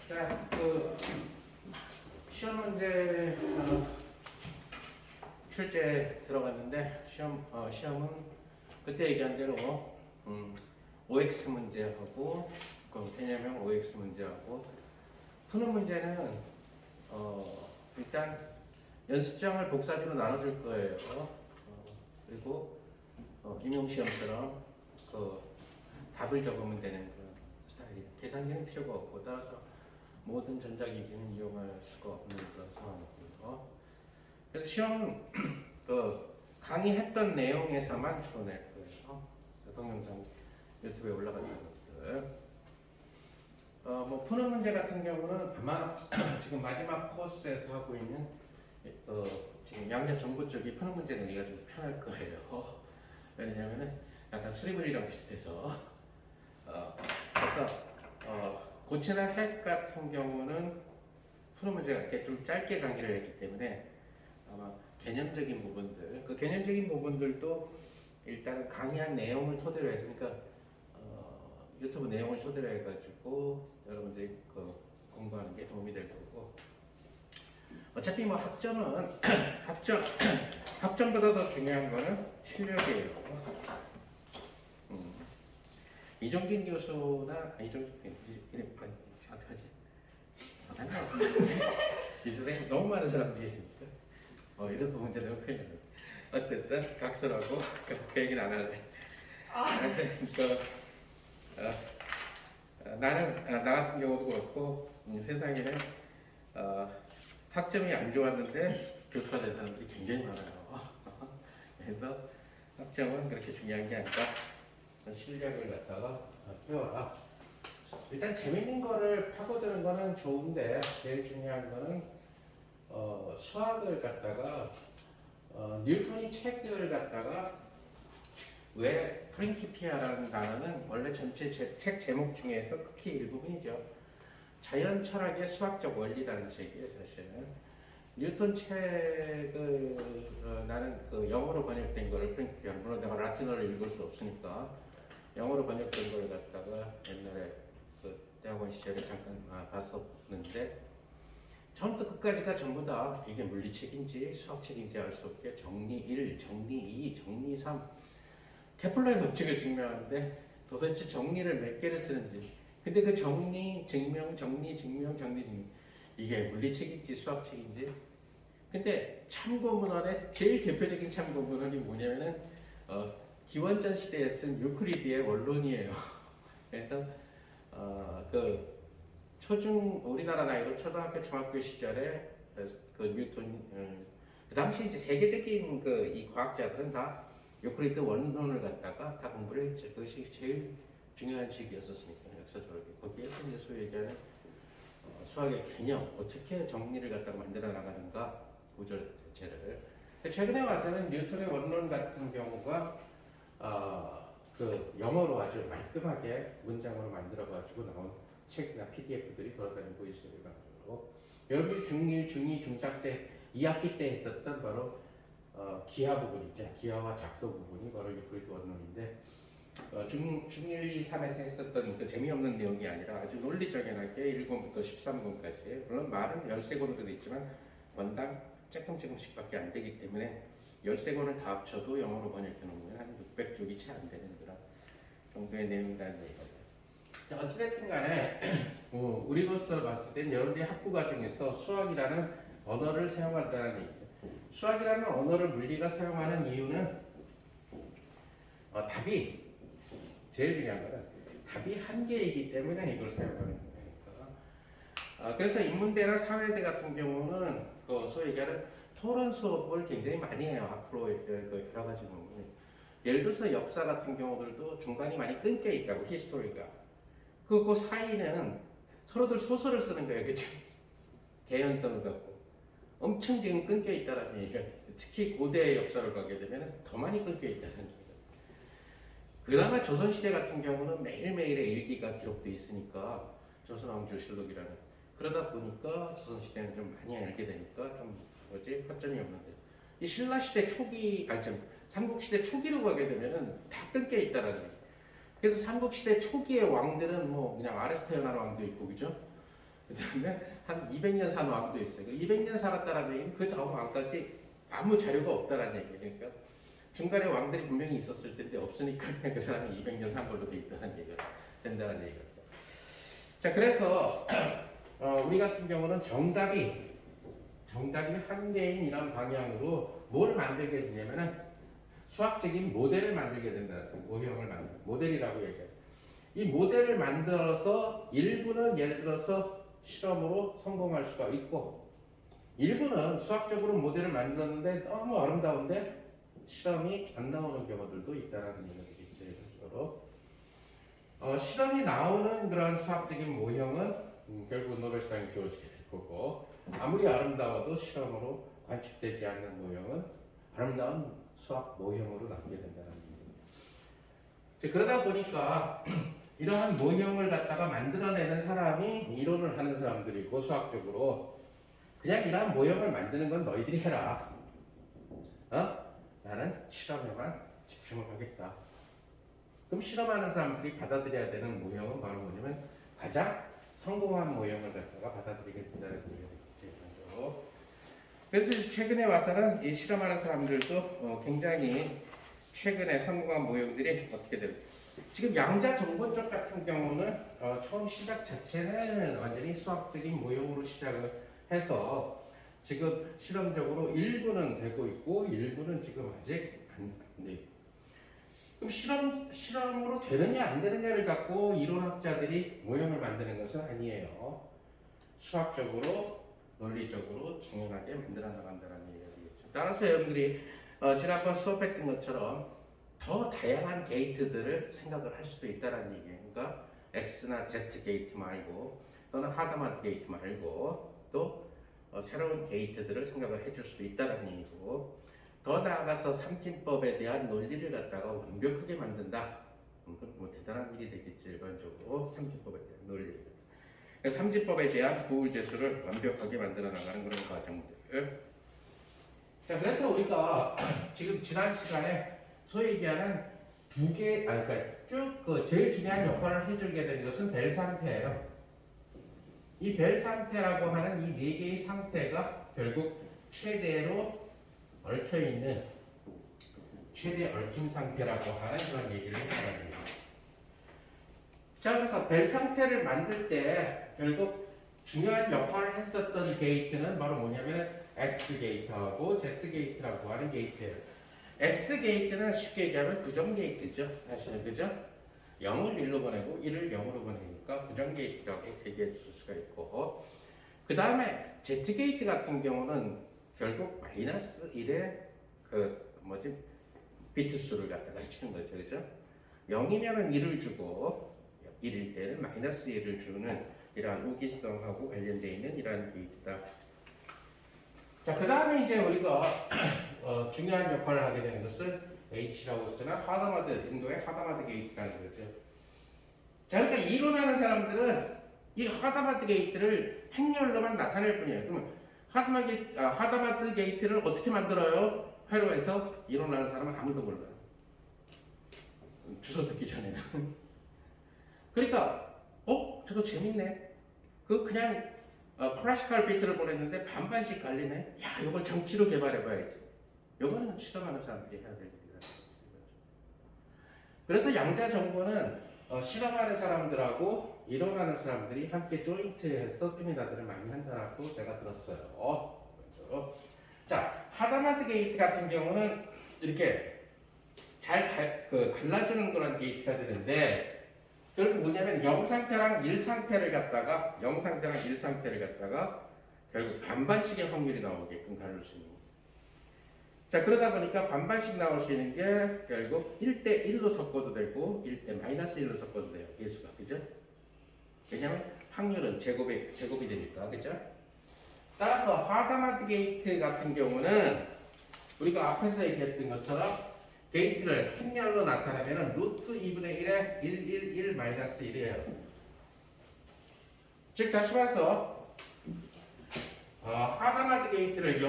자, 시험 문제 출제 들어갔는데 시험은 그때 얘기한 대로 OX 문제하고 개념형 OX 문제하고 푸는 문제는 일단 연습장을 복사지로 나눠줄 거예요. 그리고 임용 시험처럼 답을 적으면 되는 그런 스타일이에요. 계산기는 필요가 없고 따라서 모든 전자기기는 이용할 수가 없는 그런 상황이고요. 그래서 시험 강의했던 내용에서만 풀어낼 거예요. 동영상 유튜브에 올라가는 것들. 뭐 푸는 문제 같은 경우는 아마 지금 마지막 코스에서 하고 있는 지금 양자 정보 쪽이 푸는 문제 내기가 좀 편할 거예요. 왜냐면은 약간 수리물이랑 비슷해서 그래서 고치나 핵 같은 경우는 푸는 문제가 이렇게 좀 짧게 강의를 했기 때문에 아마 개념적인 부분들, 그 개념적인 부분들도 일단은 강의한 내용을 토대로 해서, 그러니까 유튜브 내용을 토대로 해가지고 여러분들이 공부하는 게 도움이 될 거고, 어차피 뭐 학점은 학점보다 더 중요한 거는 실력이에요. 이종진 교수나 어떡하지? 상관없어. 이 선생님 너무 많은 사람들이 있으니까 이런 문제 너무 큰일 나요. 어쨌든 각설하고 그 얘기는 안 할래. 나는 나 같은 경우도 그렇고 세상에는 학점이 안 좋았는데 교수가 된 사람들이 굉장히 많아요. 그래서 학점은 그렇게 중요한 게 아니라 실력을 갖다가 키워라. 일단 재밌는 거를 파고드는 거는 좋은데 제일 중요한 거는 수학을 갖다가 뉴턴이 책을 갖다가 왜 프린키피아라는 단어는 원래 전체 책 제목 중에서 극히 일부분이죠. 자연 철학의 수학적 원리라는 책이에요, 사실은. 뉴턴 책을 나는 영어로 번역된 거를 프린키피아, 물론 내가 라틴어를 읽을 수 없으니까 영어로 번역된 걸 갖다가 옛날에 대학원 시절에 잠깐 봤었는데 처음부터 끝까지가 전부 다 이게 물리책인지 수학책인지 알 수 없게 정리 1, 정리 2, 정리 3 케플러의 법칙을 증명하는데 도대체 정리를 몇 개를 쓰는지, 근데 그 정리, 증명, 정리, 증명, 정리, 증명 이게 물리책인지 수학책인지. 근데 참고문헌의 제일 대표적인 참고문헌이 뭐냐면은 기원전 시대에 쓴 유클리드의 원론이에요. 그래서 우리나라 나이로 초등학교, 중학교 시절에 뉴턴, 그 당시 이제 세계적인 이 과학자들은 다 유클리드 원론을 갖다가 다 공부를 했죠. 그것이 제일 중요한 책이었었으니까, 역사적으로. 거기에서 이제 소위 얘기하는 수학의 개념, 어떻게 정리를 갖다가 만들어 나가는가, 구조 자체를. 최근에 와서는 뉴턴의 원론 같은 경우가 영어로 아주 말끔하게 문장으로 만들어가지고 나온 책이나 PDF들이 돌아다니고 있습니다. 여러분이 중1, 중2, 중3 때 2학기 때 했었던 바로 기하 부분이죠. 기하와 작도 부분이 바로 유클리드 원론인데 중1, 2, 3에서 했었던 그 재미없는 내용이 아니라 아주 논리적연하게 1권부터 13권까지, 물론 말은 13권으로 되어 있지만 권당 조금씩밖에 안 되기 때문에 13권을 다 합쳐도 영어로 번역해 놓으면 한 600쪽이 채 안 되는 그런 정도의 내용이라는 얘기거든요. 어찌됐든 간에 우리로서 봤을 땐 여러분들이 학부 과정에서 수학이라는 언어를 사용한다는 얘기죠. 수학이라는 언어를 물리가 사용하는 이유는 답이 제일 중요한 거는 답이 한 개이기 때문에 이걸 사용하는 거니까. 그래서 인문대나 사회대 같은 경우는 소위 얘기하는 토론 수업을 굉장히 많이 해요. 앞으로 여러 가지 부분. 예를 들어서 역사 같은 경우들도 중간이 많이 끊겨 있다고, 히스토리가. 그 사이는 서로들 소설을 쓰는 거예요. 그죠? 개연성을 갖고. 엄청 지금 끊겨 있다라는 얘기가, 특히 고대의 역사를 가게 되면 더 많이 끊겨 있다는 얘기가. 그나마 조선시대 같은 경우는 매일매일의 일기가 기록되어 있으니까, 조선왕조실록이라는. 그러다 보니까 조선시대는 좀 많이 알게 되니까 좀 허점이 없는데, 이 신라시대 초기, 삼국시대 초기로 가게 되면은 다 끊겨 있다라는 얘기. 그래서 삼국시대 초기의 왕들은 뭐 그냥 아레스테아나 왕도 있고, 그죠? 그다음에 한 200년 산 왕도 있어요. 200년 살았다라는 얘기는 그 다음 왕까지 아무 자료가 없다라는 얘기예요. 그러니까 중간에 왕들이 분명히 있었을 텐데 없으니까 그냥 그 사람이 200년 산 걸로 돼 있다는 얘기가 된다는 얘기죠. 자, 그래서 우리 같은 경우는 정답이 한 개인 이런 방향으로 뭘 만들게 되냐면은 수학적인 모델을 만들게 된다는 거예요. 모형을 만드는 모델이라고 얘기해요. 이 모델을 만들어서 일부는 예를 들어서 실험으로 성공할 수가 있고 일부는 수학적으로 모델을 만들었는데 너무 아름다운데 실험이 안 나오는 경우들도 있다는 얘기겠죠. 실험이 나오는 그런 수학적인 모형은 결국 노벨상이 주어지게 될 거고 아무리 아름다워도 실험으로 관측되지 않는 모형은 아름다운 수학 모형으로 남게 된다는 얘기입니다. 그러다 보니까 이러한 모형을 갖다가 만들어내는 사람이 이론을 하는 사람들이고 수학적으로 그냥 이러한 모형을 만드는 건 너희들이 해라. 나는 실험에만 집중을 하겠다. 그럼 실험하는 사람들이 받아들여야 되는 모형은 바로 뭐냐면 가장 성공한 모형을 갖다가 받아들이게 된다는 거예요. 그래서 최근에 와서는 이 실험하는 사람들도 굉장히 최근에 성공한 모형들이 어떻게 돼요? 지금 양자 정보쪽 같은 경우는 처음 시작 자체는 완전히 수학적인 모형으로 시작을 해서 지금 실험적으로 일부는 되고 있고 일부는 지금 아직 안 돼요. 그럼 실험으로 되느냐 안 되느냐를 갖고 이론학자들이 모형을 만드는 것은 아니에요. 수학적으로 논리적으로 중요하게 만들어 나간다는 얘기가 되겠죠. 따라서 여러분들이 지난번 수업했던 것처럼 더 다양한 게이트들을 생각을 할 수도 있다는 얘기예요. 그러니까 X나 Z 게이트 말고 또는 하드마드 게이트 말고 또 새로운 게이트들을 생각을 해줄 수도 있다는 얘기고 더 나아가서 삼진법에 대한 논리를 갖다가 완벽하게 만든다. 그건 뭐 대단한 일이 되겠지. 일반적으로 삼진법에 대한 논리를. 그러니까 삼진법에 대한 부울재수를 완벽하게 만들어 나가는 그런 과정들. 자, 그래서 우리가 지금 지난 시간에 소위 얘기하는 그러니까 쭉 제일 중요한 역할을 해주게 된 것은 벨 상태예요. 이 벨 상태라고 하는 이 네 개의 상태가 결국 최대로 얽혀있는 최대 얽힘 상태라고 하는 그런 얘기를 했습니다. 자, 그래서 벨 상태를 만들 때 결국 중요한 역할을 했었던 게이트는 바로 뭐냐면 X 게이트하고 Z 게이트라고 하는 게이트예요. X 게이트는 쉽게 얘기하면 부정 게이트죠. 사실은 그죠? 0을 1로 보내고 1을 0으로 보내니까 부정 게이트라고 얘기해 줄 수가 있고 그 다음에 Z 게이트 같은 경우는 결국 마이너스 1의 비트 수를 갖다가 해주는 거죠. 그죠? 0이면은 1을 주고 1일 때는 마이너스 1을 주는 이러한 우기성하고 관련되어 있는 이러한 게이트다. 자, 그 다음에 이제 우리가 중요한 역할을 하게 되는 것은 H라고 쓰는 하다마드, 인도의 하다마드 게이트라는 거죠. 자, 그러니까 이론하는 사람들은 이 하다마드 게이트를 행렬로만 나타낼 뿐이에요. 그러면 하다마드 게이트를 어떻게 만들어요? 회로에서 이론하는 사람은 아무도 몰라요. 주소 듣기 전에는. 그러니까, 저거 재밌네. 그냥 클래시컬 비트를 보냈는데 반반씩 갈리네. 야, 이걸 정치로 개발해봐야지. 이거는 실험하는 사람들이 해야 될 일이라는 거죠. 그래서 양자 정보는 실험하는 사람들하고 이론하는 사람들이 함께 조인트해서 세미나들을 많이 한다고 제가 들었어요. 그렇죠? 자, 하다마드 게이트 같은 경우는 이렇게 잘 갈라주는 그런 게이트가 되는데 결국 뭐냐면 0 상태랑 1 상태를 갖다가 결국 반반씩의 확률이 나오게끔 갈릴 수 있는 거예요. 자, 그러다 보니까 반반씩 나올 수 있는 게 결국 1대 1로 섞어도 되고 1대 마이너스 1로 섞어도 돼요. 개수가. 그죠? 왜냐면 확률은 제곱이 되니까. 그죠? 따라서 하다마드 게이트 같은 경우는 우리가 앞에서 얘기했던 것처럼 게이트를 행렬로 나타내면 루트 2분의 1에 1 마이너스 1이에요. 즉 다시 말해서 하다마드 게이트를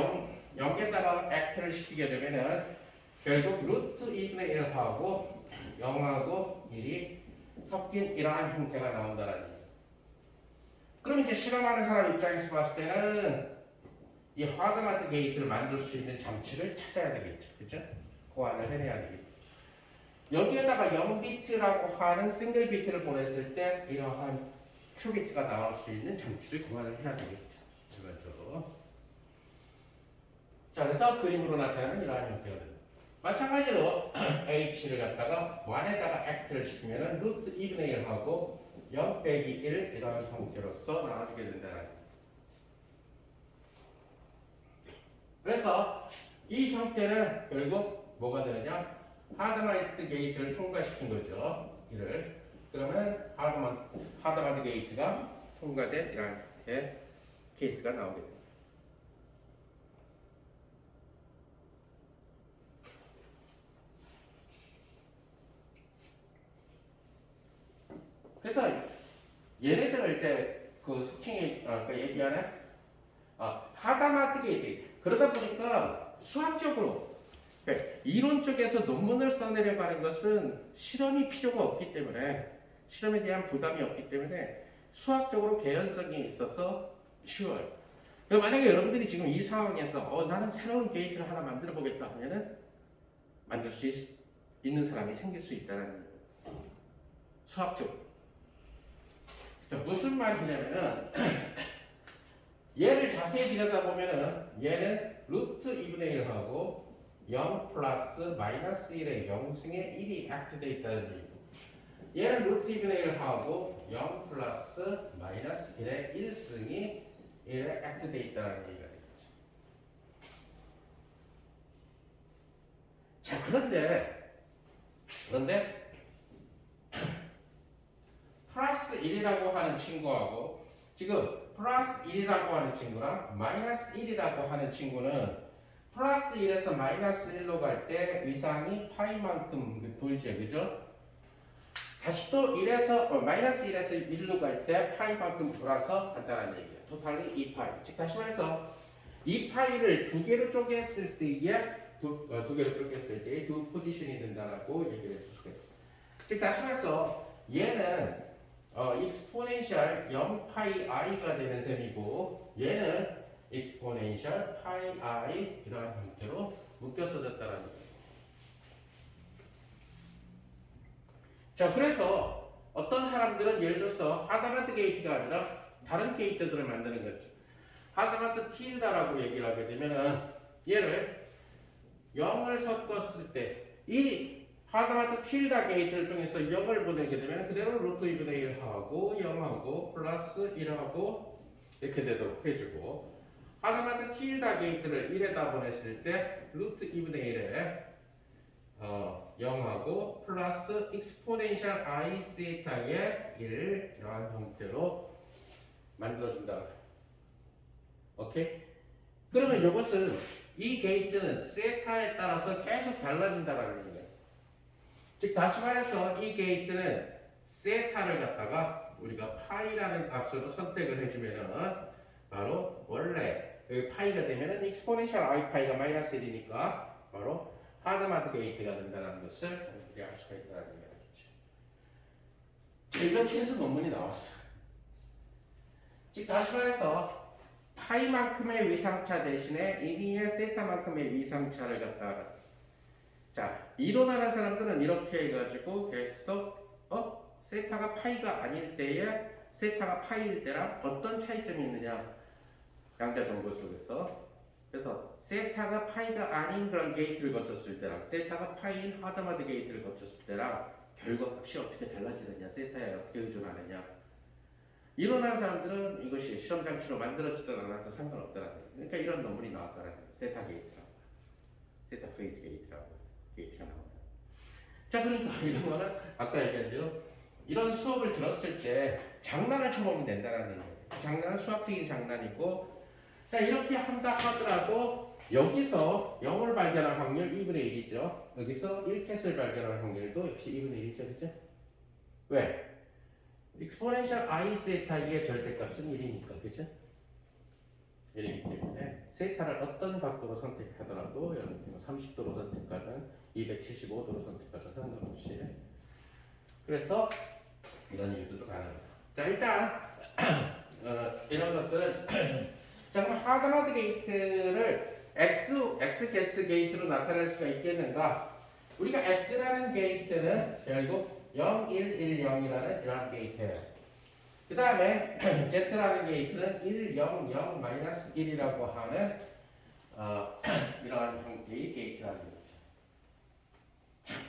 0에다가 액트를 시키게 되면은 결국 루트 2분의 1하고 0하고 1이 섞인 이러한 형태가 나온다는 얘기예요. 그럼 이제 실험하는 사람 입장에서 봤을 때는 이 하드마드 게이트를 만들 수 있는 장치를 찾아야 되겠죠. 그죠? 고안을 해내야 되겠죠. 여기에다가 0비트라고 하는 싱글 비트를 보냈을 때 이러한 큐비트가 나올 수 있는 장치를 고안을 해야 되겠죠. 이거죠. 자, 그래서 그림으로 나타나는 이러한 형태가 됩니다. 마찬가지로 h를 갖다가 1에다가 act를 시키면은 루트 2분의 1하고 0 빼기 1 이런 형태로서 나와주게 된다는. 그래서 이 형태는 결국 뭐가 되느냐? 하드마드 게이트를 통과시킨 거죠. 이를. 그러면 하드마드 게이트가 통과된 이런 형태의 케이스가 나오게 됩니다. 그래서 얘네들을 이제 그 속칭이 그 얘기하는 하다마드 게이트. 그러다 보니까 수학적으로 이론 쪽에서 논문을 써내려가는 것은 실험이 필요가 없기 때문에 실험에 대한 부담이 없기 때문에 수학적으로 개연성이 있어서 쉬워요. 만약에 여러분들이 지금 이 상황에서 나는 새로운 게이트를 하나 만들어 보겠다 하면은 만들 수 있는 사람이 생길 수 있다는 거예요. 수학적으로. 무슨 말이냐면은 얘를 자세히 들여다보면은 얘는 루트 2분의 1하고 0 플러스 마이너스 1의 0승의 1이 액트되어 있다는 얘기고 얘는 루트 2분의 1하고 0 플러스 마이너스 1의 1승이 1에 액트되어 있다는 얘기가 되겠죠. 자, 그런데 플러스 1이라고 하는 친구하고 지금 플러스 1이라고 하는 친구랑 마이너스 1이라고 하는 친구는 플러스 1에서 마이너스 1로 갈 때 위상이 파이만큼 돌죠. 그죠? 다시 또 1에서 마이너스 1에서 1로 갈 때 파이만큼 돌아서 간다는 얘기예요. 토탈리 2파이. 즉 다시 말해서 2파이를 두 개로 쪼갰을 때에 두 개로 쪼갰을 때에 두 포지션이 된다라고 얘기를 해줄 수가 있어요. 즉 다시 말해서 얘는 익스포넨셜 0파이 i가 되는 셈이고 얘는 익스포넨셜 파이 i 이런 형태로 묶여서졌다는 거예요. 자, 그래서 어떤 사람들은 예를 들어서 하드마드 게이트가 아니라 다른 게이트들을 만드는 거죠. 하드마드 틸다라고 얘기를 하게 되면은 얘를 0을 섞었을 때 이 하드마드 틸다 게이트를 통해서 0을 보내게 되면 그대로 루트 2분의 1하고 0하고 플러스 1하고 이렇게 되도록 해주고 하드마드 틸다 게이트를 1에다 보냈을 때 루트 2분의 1에 0하고 플러스 익스포넨셜 i 세타의 1 이러한 형태로 만들어준다. 오케이? 그러면 이것은 이 게이트는 세타에 따라서 계속 달라진다는 거예요. 즉 다시 말해서 이 게이트는 세타를 갖다가 우리가 파이라는 값으로 선택을 해주면은 바로 원래 여기 파이가 되면은 익스포넨셜 i 파이가 마이너스 1이니까 바로 하드마드 게이트가 된다는 것을 우리가 알 수가 있다는 얘기겠죠. 이렇게 해서 논문이 나왔어요. 즉 다시 말해서 파이만큼의 위상차 대신에 이미의 세타만큼의 위상차를 갖다가 자, 이론하는 사람들은 이렇게 해가지고 계속 세타가 파이가 아닐 때에 세타가 파이일 때랑 어떤 차이점이 있느냐 양자 정보 속에서 그래서 세타가 파이가 아닌 그런 게이트를 거쳤을 때랑 세타가 파이인 하드마드 게이트를 거쳤을 때랑 결과값이 어떻게 달라지느냐 세타에 어떻게 의존하느냐 이론하는 사람들은 이것이 실험 장치로 만들어지든 안 하든 상관없다는 거예요. 그러니까 이런 논문이 나왔다는 거예요. 세타 게이트라고 세타 페이즈 게이트라고 게이트가 나옵니다. 자, 그러니까 이런 거는 아까 얘기한 대로 이런 수업을 들었을 때 장난을 쳐보면 된다는 얘기예요. 장난은 수학적인 장난이고 자, 이렇게 한다 하더라도 여기서 0을 발견할 확률 2분의 1이죠. 여기서 1캣을 발견할 확률도 역시 2분의 1이죠. 그죠? 왜? 익스포넨셜 i 세타의 절대값은 1이니까. 그죠? 1이기 때문에 세타를 어떤 각도로 선택하더라도 여러분들 30도로 선택하든 275도로 선택하든 상관없이 그래서 이런 이유도 가능합니다. 자, 일단 이런 것들은 자, 그럼 하드마드 게이트를 XZ 게이트로 나타낼 수가 있겠는가? 우리가 X라는 게이트는 결국 0, 1, 1, 0이라는 이러한 게이트예요. 그 다음에 Z라는 게이트는 1, 0, 0, 마이너스 1이라고 하는 이러한 형태의 게이트라는 거죠.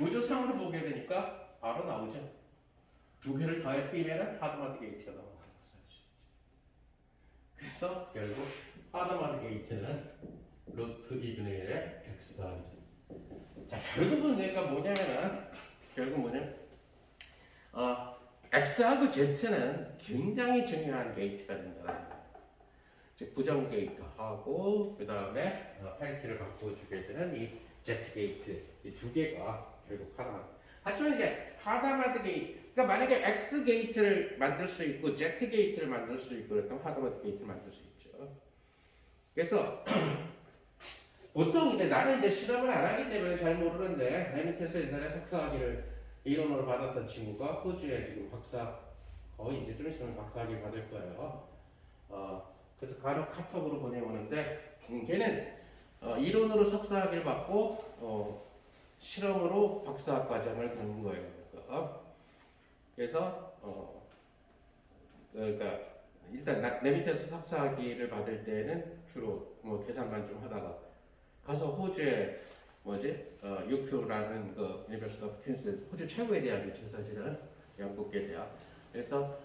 우주상으로 보게 되니까 바로 나오죠. 두 개를 더해 끼면 하드마드 게이트가 나오는 거죠. 그래서 결국 하드마드 게이트는 루트 2분의 1의 x 더하기. 자, 결국은 내가 x하고 z는 굉장히 중요한 게이트가 된다는 거예요. 즉 부정 게이트하고 그 다음에 페널티를 바꿔주게 되는 이 z 게이트 이 두 개가 결국 하드마드. 하지만 이제 하드마드 게이트, 그러니까 만약에 x 게이트를 만들 수 있고 z 게이트를 만들 수 있고 그렇다면 하드마드 게이트를 만들 수 있죠. 그래서 보통 이제 나는 이제 실험을 안 하기 때문에 잘 모르는데 내 밑에서 옛날에 석사학위를 이론으로 받았던 친구가 호주에 지금 박사 거의 이제 좀 있으면 박사학위 받을 거예요. 그래서 간혹 카톡으로 보내오는데 걔는 이론으로 석사학위를 받고 실험으로 박사학 과정을 간 거예요. 그래서 그러니까 일단 내 밑에서 석사학위를 받을 때는 주로 뭐 계산만 좀 하다가 가서 호주에 UQ라는 그 유니버시티 오브 퀸스에서 호주 최고의 대학이죠 사실은 영국계 대학. 그래서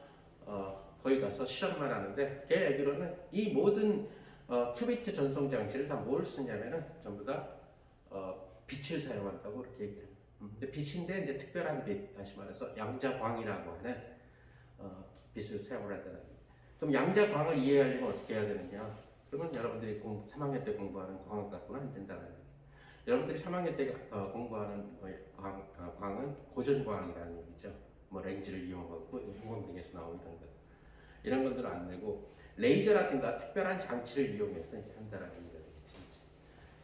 거기 가서 실험만 하는데 걔 얘기로는 이 모든 큐비트 전송 장치를 다 뭘 쓰냐면은 전부 다 빛을 사용한다고 그렇게 얘기해요. 근데 빛인데 이제 특별한 빛, 다시 말해서 양자광이라고 하는 빛을 사용을 한다는 거예요. 그럼 양자광을 이해하려면 어떻게 해야 되느냐? 그러면 여러분들이 3학년 때 공부하는 광학과는 안 된다는 거예요. 여러분들이 3학년 때 공부하는 광은 고전광이라는 얘기죠. 뭐 렌즈를 이용하고 형광등에서 나오는 이런 것들은 안 되고 레이저라든가 특별한 장치를 이용해서 한다는 얘기가 되겠죠.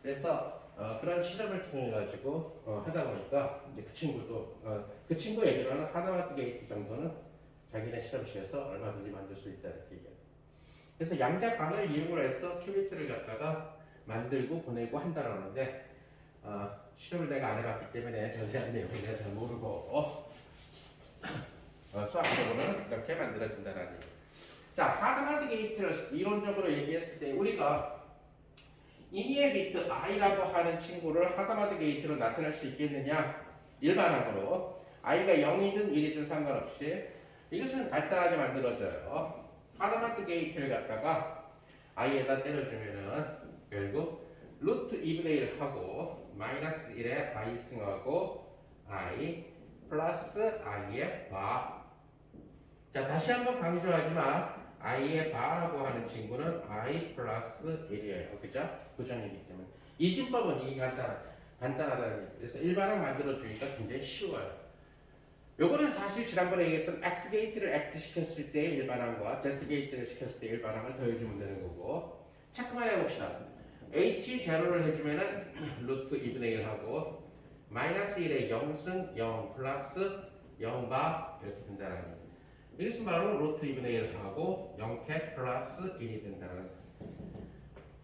그래서 그런 실험을 통해 가지고 하다 보니까 이제 그 친구 얘기로는 하드마드 게이트 정도는 자기네 실험실에서 얼마든지 만들 수 있다는 얘기예요. 그래서 양자광을 이용을 해서 큐비트를 갖다가 만들고 보내고 한다라는데 실험을 내가 안 해봤기 때문에 자세한 내용을 내가 잘 모르고 수학적으로는 이렇게 만들어진다는 얘기. 자, 하드마드 게이트를 이론적으로 얘기했을 때 우리가 임의의 비트 i라고 하는 친구를 하드마드 게이트로 나타낼 수 있겠느냐? 일반항으로 i가 0이든 1이든 상관없이 이것은 간단하게 만들어져요. 하드마드 게이트를 갖다가 i에다 때려주면은 결국 루트 2분의 1 하고 마이너스 1에 i 승하고 i 플러스 i의 바. 자, 다시 한번 강조하지만 i의 바라고 하는 친구는 i 플러스 1이에요. 그죠? 부정이기 때문에. 이 진법은 이게 간단하다는 얘기예요. 그래서 일반항 만들어주니까 굉장히 쉬워요. 요거는 사실 지난번에 얘기했던 X 게이트를 액트 시켰을 때 일반항과 Z 게이트를 시켰을 때 일반항을 더해주면 되는 거고. 체크만 해봅시다. H 제로를 해주면은 루트 2분의 1 하고 마이너스 1에 0승 0 플러스 0바 이렇게 된다는 거예요. 이것은 바로 루트 2분의 1 하고 0캡 플러스 1이 된다는 거예요.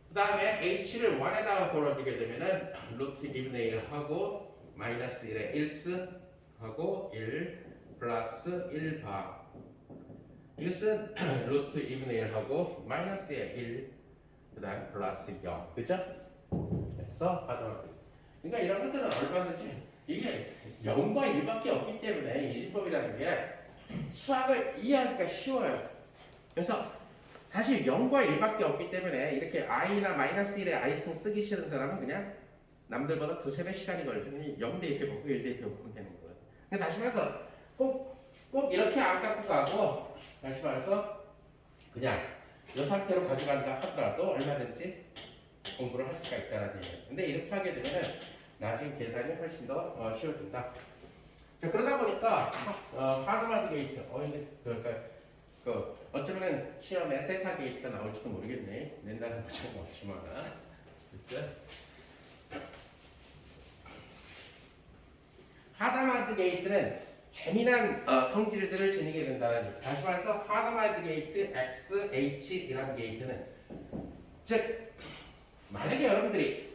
그 다음에 H를 1에다가 걸어주게 되면은 루트 2분의 1 하고 마이너스 1에 1승 하고 1 플러스 1바. 이것은 루트 2분의 1 하고 마이너스에 1 그 다음 플러스 0. 그죠? 그래서 하도록. 그러니까 이런 것들은 얼마든지 이게 0과 1밖에 없기 때문에 이진법이라는 게 수학을 이해하기가 쉬워요. 그래서 사실 0과 1밖에 없기 때문에 이렇게 i나 마이너스 1에 i승 쓰기 싫은 사람은 그냥 남들보다 두세 배 시간이 걸리니 0 대입해보고 1 대입해보면 되는 거예요. 그러니까 다시 말해서 꼭 이렇게 안 갖고 가고 다시 말해서 그냥 이 상태로 가져간다 하더라도 얼마든지 공부를 할 수가 있다는 얘기예요. 근데 이렇게 하게 되면 나중에 계산이 훨씬 더 쉬워진다. 자, 그러다 보니까 하드마드 게이트 어쩌면 시험에 세타 게이트가 나올지도 모르겠네. 낸다는 보장은 없지만 그렇죠? 하드마드 게이트는 재미난 성질들을 지니게 된다는 얘기. 다시 말해서 하드마드 게이트 X, H이라는 게이트는 즉 만약에 여러분들이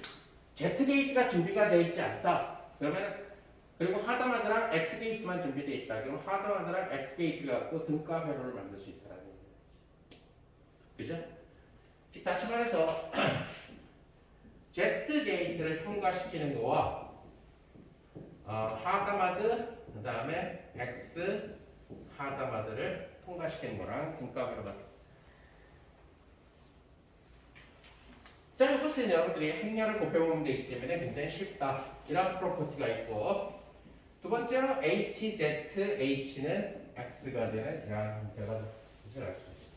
Z 게이트가 준비가 되어 있지 않다. 그러면 그리고 하드마드랑 X 게이트만 준비되어 있다. 그러면 하드마드랑 X 게이트가 갖고 등가 회로를 만들 수 있다는 얘기죠. 그죠? 즉 다시 말해서 Z 게이트를 통과시키는 거와 하드마드 그 다음에 X 하드마드를 통과시키는 거랑 등가 회로가 자, 이것은 여러분들이 행렬을 곱해보면 되기 때문에 굉장히 쉽다. 이런 프로퍼티가 있고 두 번째로 HZH는 X가 되는 이러한 형태가 뜻을 알 수 있습니다.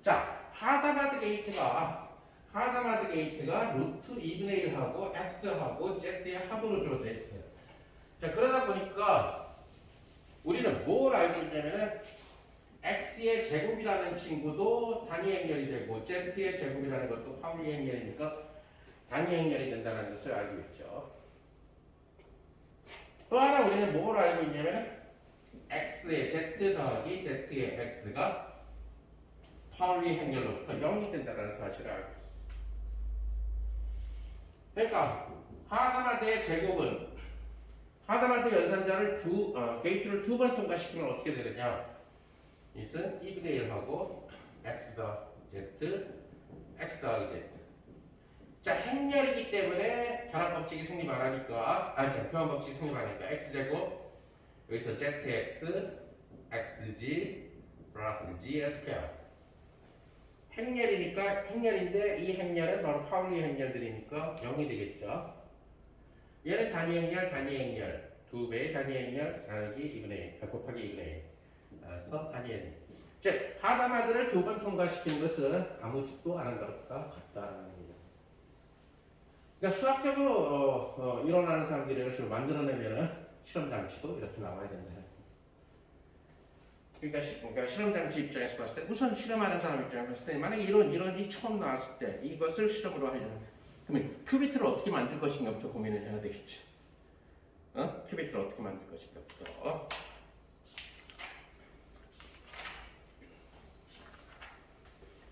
자, 하드마드 게이트가 루트 2분의 1하고 X하고 Z의 합으로 주어져 있어요. 자, 그러다 보니까 우리는 뭘 알고 있냐면은 x의 제곱이라는 친구도 단위 행렬이 되고 z의 제곱이라는 것도 파울리 행렬이니까 단위 행렬이 된다는 것을 알고 있죠. 또 하나 우리는 뭘 알고 있냐면은 x의 z 더하기 z의 x가 파울리 행렬로부터 0이 된다는 사실을 알고 있습니다. 그러니까 하드마드의 제곱은 하드마드 연산자를 게이트를 두 번 통과시키면 어떻게 되느냐? 이것은 2분의 1하고 x 더하기 z, x 더하기 z. 자, 행렬이기 때문에 변환법칙이 성립 안 하니까, 교환법칙이 성립 안 하니까 x제곱, 여기서 zx, xg, 플러스 gs퀘어. 행렬이니까, 행렬인데 이 행렬은 바로 파울리 행렬들이니까 0이 되겠죠. 얘는 단위 행렬, 2배의 단위 행렬, 나누기 2분의 1, 곱하기 2분의 1. 그래서 단위 행렬. 즉, 하드마드를 두 번 통과시키는 것은 아무 짓도 안 한다는 것과 같다는 얘기죠. 그러니까 수학적으로 일어나는 사람들이 이런 식으로 만들어내면은 실험 장치도 이렇게 나와야 된다. 그러니까 실험 장치 입장에서 봤을 때 우선 실험하는 사람 입장에서 봤을 때 만약에 이런 이론이 처음 나왔을 때 이것을 실험으로 하려면 그러면 큐비트를 어떻게 만들 것인가부터 고민을 해야 되겠죠. 큐비트를 어떻게 만들 것인가부터.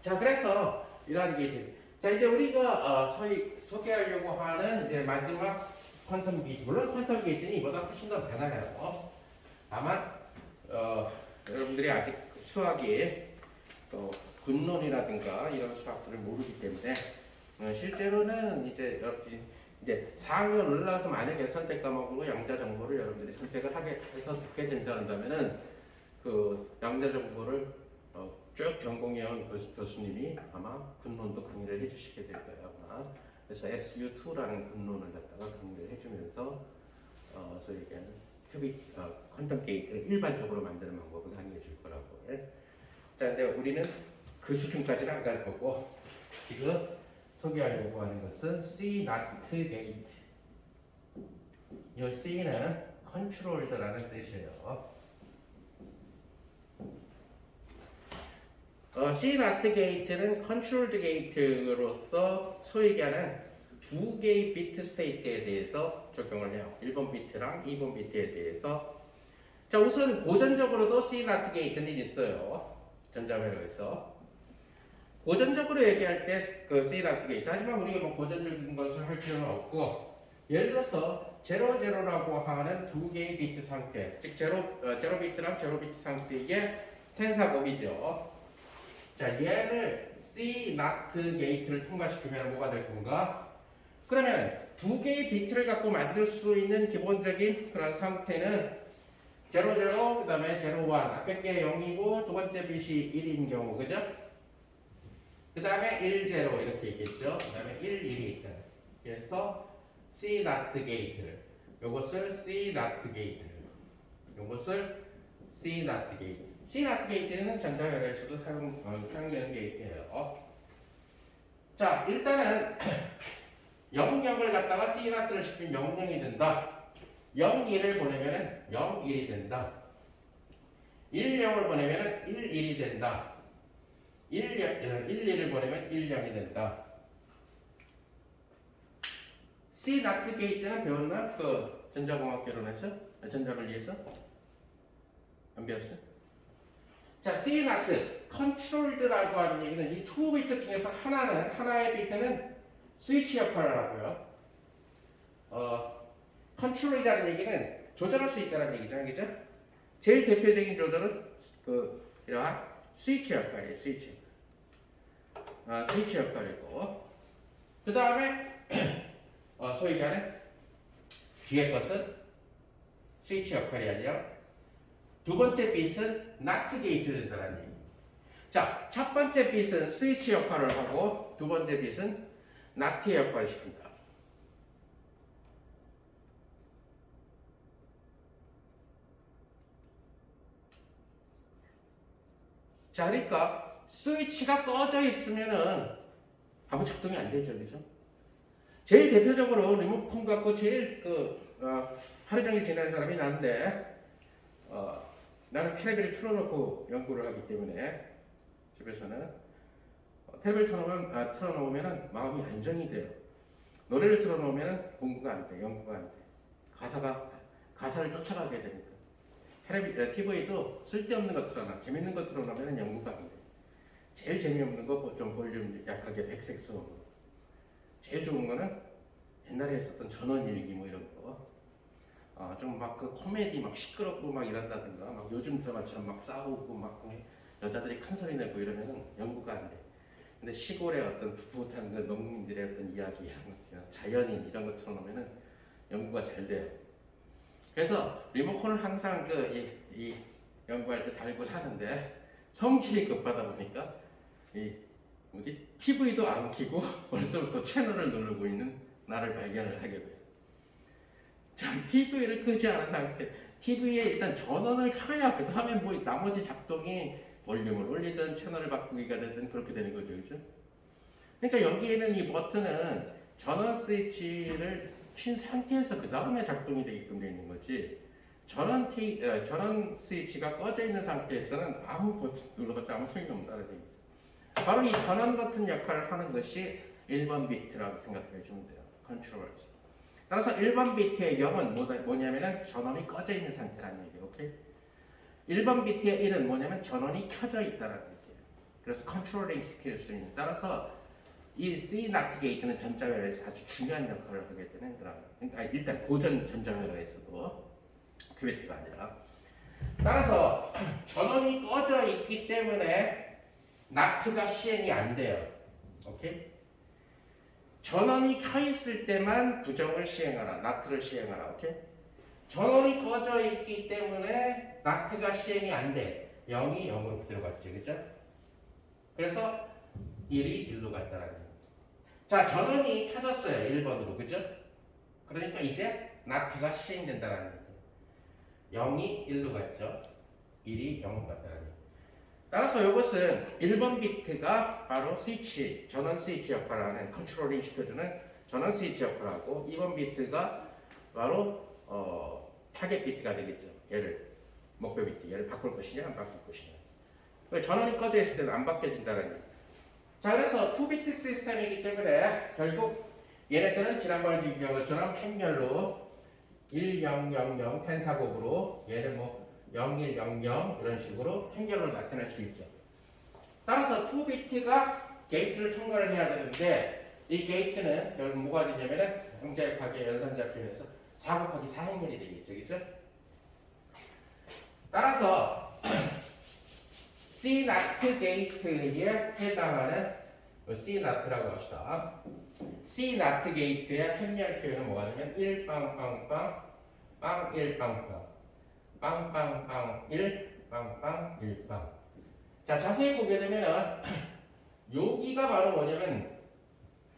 자, 그래서 이러한 게이트. 자, 이제 우리가 소위 소개하려고 하는 이제 마지막 퀀텀 게이트. 물론 퀀텀 게이트는 이보다 훨씬 더 많아요. 다만 여러분들이 아직 수학이 또 분론이라든가 이런 수학들을 모르기 때문에 실제로는 이제 여러분들이 이제 4학년 올라서 만약에 선택 과목으로 양자 정보를 여러분들이 선택을 하게 해서 듣게 된다면은 그 양자 정보를 쭉 전공해온 교수님이 아마 근론도 강의를 해주시게 될 거예요. 아마. 그래서 SU2라는 근론을 갖다가 강의를 해주면서 소위 얘기하는 큐빅 퀀텀 게이트를 일반적으로 만드는 방법을 강의해 줄 거라고. 자, 근데 우리는 그 수준까지는 안 갈 거고 지금 소개하려고 하는 것은 C not gate. 이 C는 controlled라는 뜻이에요. C not gate는 controlled gate로서 소위 얘기하는 두 개의 비트 스테이트에 대해서 적용을 해요. 1번 비트랑 2번 비트에 대해서. 자, 우선 고전적으로도 C not gate는 있어요. 전자회로에서. 고전적으로 얘기할 때 그 C not gate. 하지만 우리가 뭐 고전적인 것을 할 필요는 없고, 예를 들어서 00라고 하는 두 개의 비트 상태, 즉 0 비트랑 0 비트 상태의 텐사곱이죠. 자, 얘를 C not gate를 통과시키면 뭐가 될 건가? 그러면 두 개의 비트를 갖고 만들 수 있는 기본적인 그런 상태는 00, 그 다음에 01, 앞에 게 0이고 두 번째 bit이 1인 경우, 그죠? 그 다음에 10 이렇게 있겠죠? 그 다음에 11이 있다. 그래서 C not gate를, 요것을 C not gate를, 요것을 C not gate. C not gate는 전자회로에서도 사용되는 게이트예요. 자, 일단은 0,0을 갖다가 C not를 시키면 0,0이 된다. 0,1을 보내면은 0,1이 된다. 1,0을 보내면은 1,1이 된다. 1,1을 보내면 1,0이 된다. C 나트 게이트는 배웠나? 그 전자공학개론에서? 전자분리에서? 안 배웠어? 자, C 나트 컨트롤드라고 하는 얘기는 이 2비트 중에서 하나의 비트는 스위치 역할을 하고요. 컨트롤이라는 얘기는 조절할 수 있다는 얘기죠, 그죠? 제일 대표적인 조절은 이러한 스위치 역할이에요, 스위치. 스위치 역할이고, 그 다음에 소위 얘기하는 뒤에 것은 스위치 역할이 아니라 두 번째 빛은 나트 게이트 된다는 얘기. 자, 첫 번째 빛은 스위치 역할을 하고 두 번째 빛은 나트 역할을 시킨다. 자, 그러니까 스위치가 꺼져 있으면은 아무 작동이 안 되죠, 그죠? 제일 대표적으로 리모컨 갖고 제일 하루 종일 지내는 사람이 나인데, 나는 텔레비를 틀어놓고 연구를 하기 때문에 집에서는 텔레비를 틀어놓으면 마음이 안정이 돼요. 노래를 틀어놓으면 공부가 안 돼, 연구가 안 돼. 가사를 쫓아가게 되니까. TV도 쓸데없는 거 틀어놔. 재밌는 거 틀어놓으면 연구가 안 돼. 제일 재미없는 거 좀 볼륨 약하게 백색 수음으로. 제일 좋은 거는 옛날에 했었던 전원일기 뭐 이런 거. 좀 막 그 코미디 막 시끄럽고 막 이런다든가 막 요즘 드라마처럼 막 싸우고 막 여자들이 큰 소리 내고 이러면은 연구가 안 돼. 근데 시골의 어떤 풋풋한 그 농민들의 어떤 이야기 이런 거, 자연인 이런 거 틀어놓으면은 연구가 잘 돼요. 그래서 리모컨을 항상 이 연구할 때 달고 사는데 성질이 급하다 보니까 TV도 안 켜고 벌써부터 채널을 누르고 있는 나를 발견을 하게 돼요. TV를 끄지 않은 상태, TV에 일단 전원을 켜야 그 다음에 뭐 나머지 작동이 볼륨을 올리든 채널을 바꾸기가 되든 그렇게 되는 거죠, 그죠? 그러니까 여기에는 이 버튼은 전원 스위치를 킨 상태에서 그 다음에 작동이 되게끔 되어 있는 거지. 전원 스위치가 꺼져 있는 상태에서는 아무 버튼 눌러봤자 아무 소용이 없다는 얘기죠. 바로 이 전원 버튼 역할을 하는 것이 1번 비트라고 생각해 주면 돼요. 컨트롤러스. 따라서 1번 비트의 0은 뭐냐면은 전원이 꺼져 있는 상태라는 얘기예요. 오케이? 1번 비트의 1은 뭐냐면 전원이 켜져 있다는 얘기예요. 그래서 컨트롤링 시킬 수 있는. 따라서 이 C 나트 게이트는 전자회로에서 아주 중요한 역할을 하게 되는 그런. 그러니까 일단 고전 전자회로에서도 큐비트가 아니라. 따라서 전원이 꺼져 있기 때문에 나트가 시행이 안 돼요. 오케이? 전원이 켜 있을 때만 부정을 시행하라. 나트를 시행하라. 오케이? 전원이 꺼져 있기 때문에 나트가 시행이 안 돼. 0이 0으로 그대로 갔지. 그죠? 그래서 1이 1로 갔다라는 거예요. 자, 전원이 켜졌어요. 1번으로. 그죠? 그러니까 이제 나트가 시행된다라는 거예요. 0이 1로 갔죠. 1이 0으로 갔다라는 거예요. 따라서 이것은 1번 비트가 바로 스위치, 전원 스위치 역할을 하는 컨트롤링 시켜주는 전원 스위치 역할을 하고 2번 비트가 바로 타겟 비트가 되겠죠. 목표 비트, 얘를 바꿀 것이냐 안 바꿀 것이냐. 전원이 꺼져 있을 때는 안 바뀌어진다는 얘기예요. 자, 그래서 2비트 시스템이기 때문에 결국 얘네들은 지난번에 얘기한 것처럼 행렬로 1000 텐사곡으로 얘는 0100 이런 식으로 행렬로 나타낼 수 있죠. 따라서 2비트가 게이트를 통과를 해야 되는데 이 게이트는 결국 뭐가 되냐면은 형제역학의 연산자 표현에서 4 곱하기 4 행렬이 되겠죠. 그죠? 따라서 C 나트 게이트에 해당하는 C 나트라고 합시다. C 나트 게이트의 행렬 표현은 뭐가 되냐면 1빵빵빵 빵 1빵빵 빵빵빵 1 빵빵 1빵. 자, 자세히 보게 되면은 여기가 바로 뭐냐면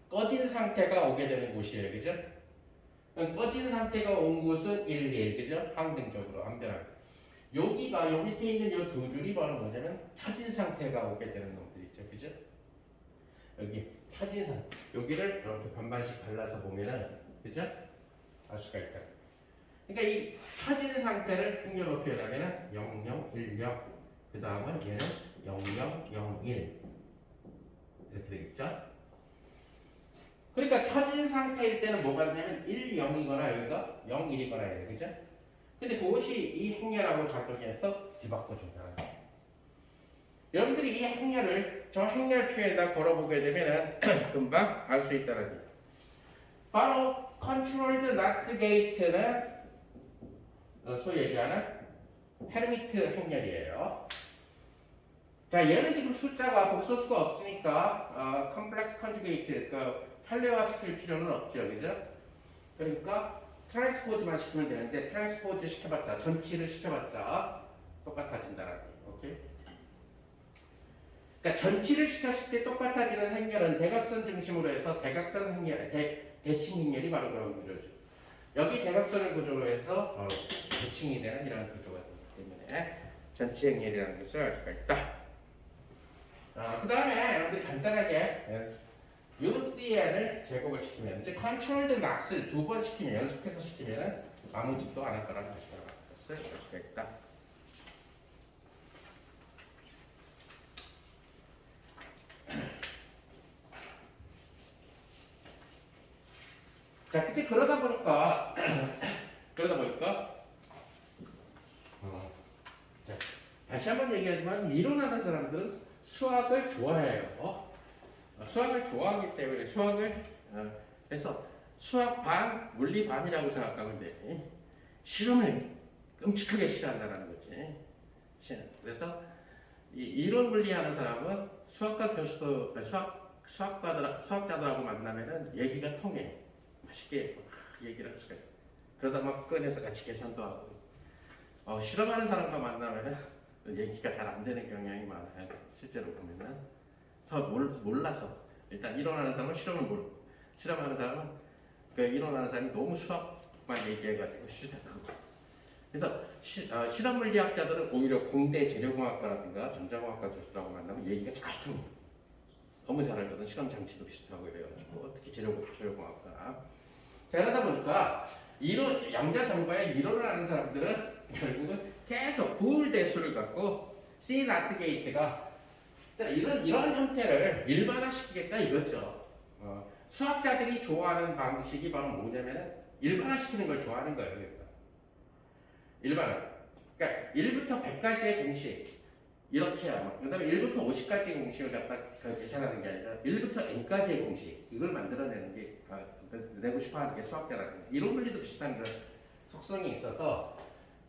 꺼진 상태가 오게 되는 곳이에요. 그죠? 꺼진 상태가 온 곳은 1, 1. 그죠? 항등적으로 안 변하고. 여기가 요 밑에 있는 요 두 줄이 바로 뭐냐면 켜진 상태가 오게 되는 놈들 있죠. 그죠? 여기 켜진 상태. 여기를 이렇게 반반씩 갈라서 보면은 그죠? 알 수가 있다. 그러니까 이 켜진 상태를 행렬로 표현하면은 0010. 그 다음은 얘는 0001. 이렇게 되겠죠? 그러니까 켜진 상태일 때는 뭐가 되냐면 1, 0이거나 여기가 0, 1이거나 해요. 그죠? 근데 그것이 이 행렬하고 작용해서 뒤바꿔준다는 거예요. 여러분들이 이 행렬을 저 행렬 표에다 걸어보게 되면은 금방 알 수 있다는 거예요. 바로 controlled not gate는 소위 얘기하는 헤르미트 행렬이에요. 자, 얘는 지금 숫자가 복소수가 없으니까 컴플렉스 컨주게이트 탈레화시킬 필요는 없죠, 그죠? 그러니까 트랜스포즈만 시키면 되는데 트랜스포즈 시켜봤자 전치를 시켜봤자 똑같아진다는 거예요. 오케이? 그러니까 전치를 시켰을 때 똑같아지는 행렬은 대각선 중심으로 해서 대각선 행렬, 대칭 행렬이 바로 그런 구조죠. 여기 대각선을 구조로 해서 대칭이 되는 이런 구조가 되기 때문에 전치 행렬이라는 것을 알 수가 있다. 그 다음에 여러분들이 간단하게 UCN을 제곱을 시키면 이제 컨트롤드 낫을 2번 시키면 연속해서 시키면 아무 짓도 안 할 거라는 것을 알 수가 있다. 자, 그치 그러다 보니까 자, 다시 한번 얘기하지만 이론하는 사람들은 수학을 좋아해요. 수학을 좋아하기 때문에 수학을 해서 수학 반, 물리 반이라고 생각하면 돼. 실험을 끔찍하게 싫어한다는 거지. 그래서 이 이론 물리하는 사람은 수학과 교수, 수학자들하고 만나면은 얘기가 통해. 맛있게 얘기를 할 수가 있어. 그러다 막 꺼내서 같이 계산도 하고. 실험하는 사람과 만나면은 얘기가 잘 안 되는 경향이 많아요. 실제로 보면은. 몰라서 일단 이론하는 사람은 실험을 모르고 실험하는 사람은 그 이론하는 사람이 너무 수학만 얘기해가지고 시작하고 그래서 실험 물리학자들은 오히려 공대 재료공학과라든가 전자공학과 교수라고 만나면 얘기가 잘 통해요. 너무 잘 알거든. 실험 장치도 비슷하고 이래가지고 특히 재료공학과. 자, 그러다 보니까 이론 양자점과의 이론을 하는 사람들은 결국은 계속 보울 대수를 갖고 C 나트 게이트가 이런 형태를 일반화시키겠다 이거죠. 수학자들이 좋아하는 방식이 바로 뭐냐면은 일반화시키는 걸 좋아하는 거예요. 그러니까. 일반화. 그러니까 1부터 100까지의 공식 이렇게 하면 그다음에 1부터 50까지의 공식을 갖다 계산하는 게 아니라 1부터 n까지의 공식 이걸 만들어내는 게 내고 싶어하는 게 수학자라는 거예요. 이론 물리도 비슷한 그런 속성이 있어서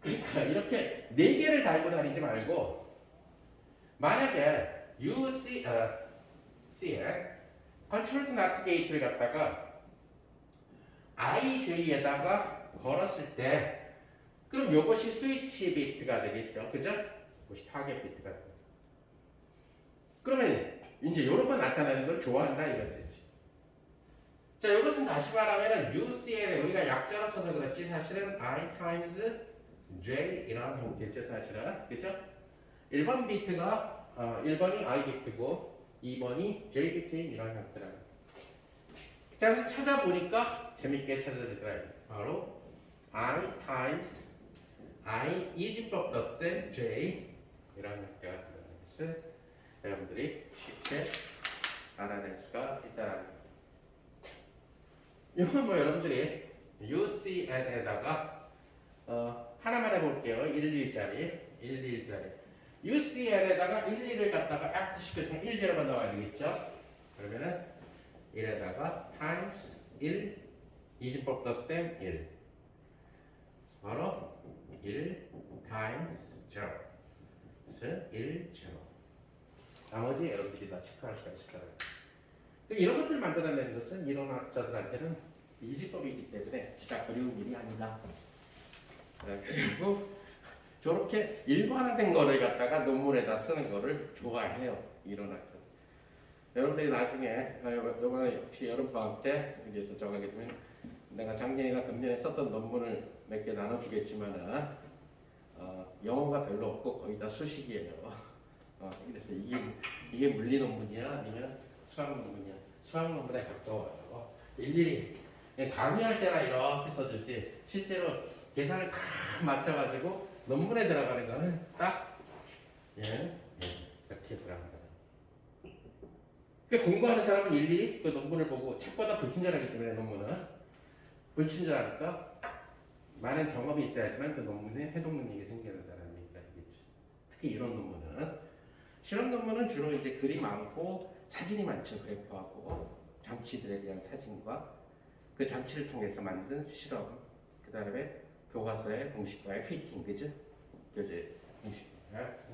그러니까 이렇게 4개를 달고 다니지 말고 만약에 CN 컨트롤드 나트 게이트를 갖다가 IJ에다가 걸었을 때 그럼 이것이 스위치 비트가 되겠죠. 그죠? 이것이 타겟 비트가 되죠. 그러면 이제 이런 거 나타나는 걸 좋아한다 이거지. 자, 이것은 다시 말하면 UCN에 우리가 약자로 써서 그렇지 사실은 I times J 이런 형태죠. 사실은. 그죠? 1번 비트가 1번이 I 비트고 2번이 J 비트인 이런 형태라는 거예요. 자, 그래서 찾아보니까 재밌게 찾아지더라고요. 바로 I times I is equal to same J 이런 형태가 된다는 것을 여러분들이 쉽게 알아낼 수가 있다는 거예요. 이건 뭐 여러분들이 UCN에다가 하나만 해볼게요. 11짜리 UCL에다가 1, 2를 갖다가 act 시켜주면 1, 0가 나와야 되겠죠? 그러면은 1에다가 times 1 is equal to same 1 바로 1 times 0 그래서 1, 0 나머지 여러분들이 다 체크할 수가 있을 거예요. 이런 것들을 만들어내는 것은 이론학자들한테는 이지법이기 때문에 진짜 어려운 일이 아니다. 그리고 저렇게 일반화된 거를 갖다가 논문에다 쓰는 거를 좋아해요. 이론학자. 여러분들이 나중에 이번에 혹시 여름방학 때 여기에서 정하게 되면 내가 작년이나 금년에 썼던 논문을 몇 개 나눠주겠지만은 영어가 별로 없고 거의 다 수식이에요. 그래서 이게 물리 논문이야 아니면 수학 논문이야? 수학 논문에 가까워요. 일일이 강의할 때나 이렇게 써주지 실제로 계산을 다 맞춰가지고 논문에 들어가는 거는 딱 이렇게 들어간다. 공부하는 사람은 일일이 그 논문을 보고 책보다 불친절하기 때문에 논문은 불친절하니까 많은 경험이 있어야지만 그 논문에 해독 능력이 생겨야 된다는 얘기가 되겠죠. 특히 이런 논문은 실험 논문은 주로 이제 글이 많고 사진이 많죠. 그래프하고 장치들에 대한 사진과 그 장치를 통해서 만든 실험, 그 다음에 교과서의 공식과의 피팅, 그죠? 교재 공식.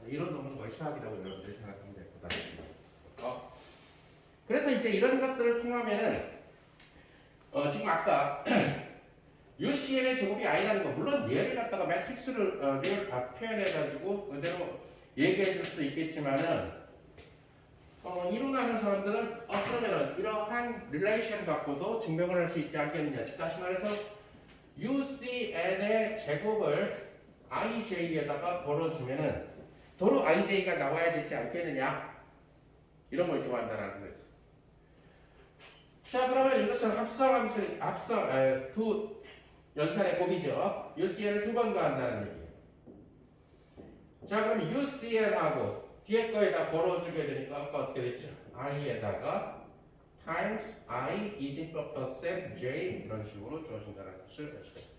이런 논문 거의 수학이라고 여러분들이 생각하면 될 거다. 그래서 이제 이런 것들을 통하면은 지금 아까 UCL의 제곱이 아니라는 거, 물론 얘를 갖다가 매트릭스를 표현해가지고 그대로 얘기해 줄 수도 있겠지만은 이론하는 사람들은 그러면은 이러한 릴레이션 갖고도 증명을 할 수 있지 않겠느냐. 즉 다시 말해서 UCL의 제곱을 IJ에다가 걸어주면은 도로 IJ가 나와야 되지 않겠느냐. 이런 걸 좋아한다는 거죠. 자, 그러면 이것은 두 연산의 곱이죠. UCL을 두 번 더한다는 얘기예요. 자, 그럼 UCL하고 뒤에 거에다 걸어주게 되니까 아까 어떻게 됐죠? I에다가 times I 이진법 +셈 J 이런 식으로 주어진다는 것을 알 수가 있습니다.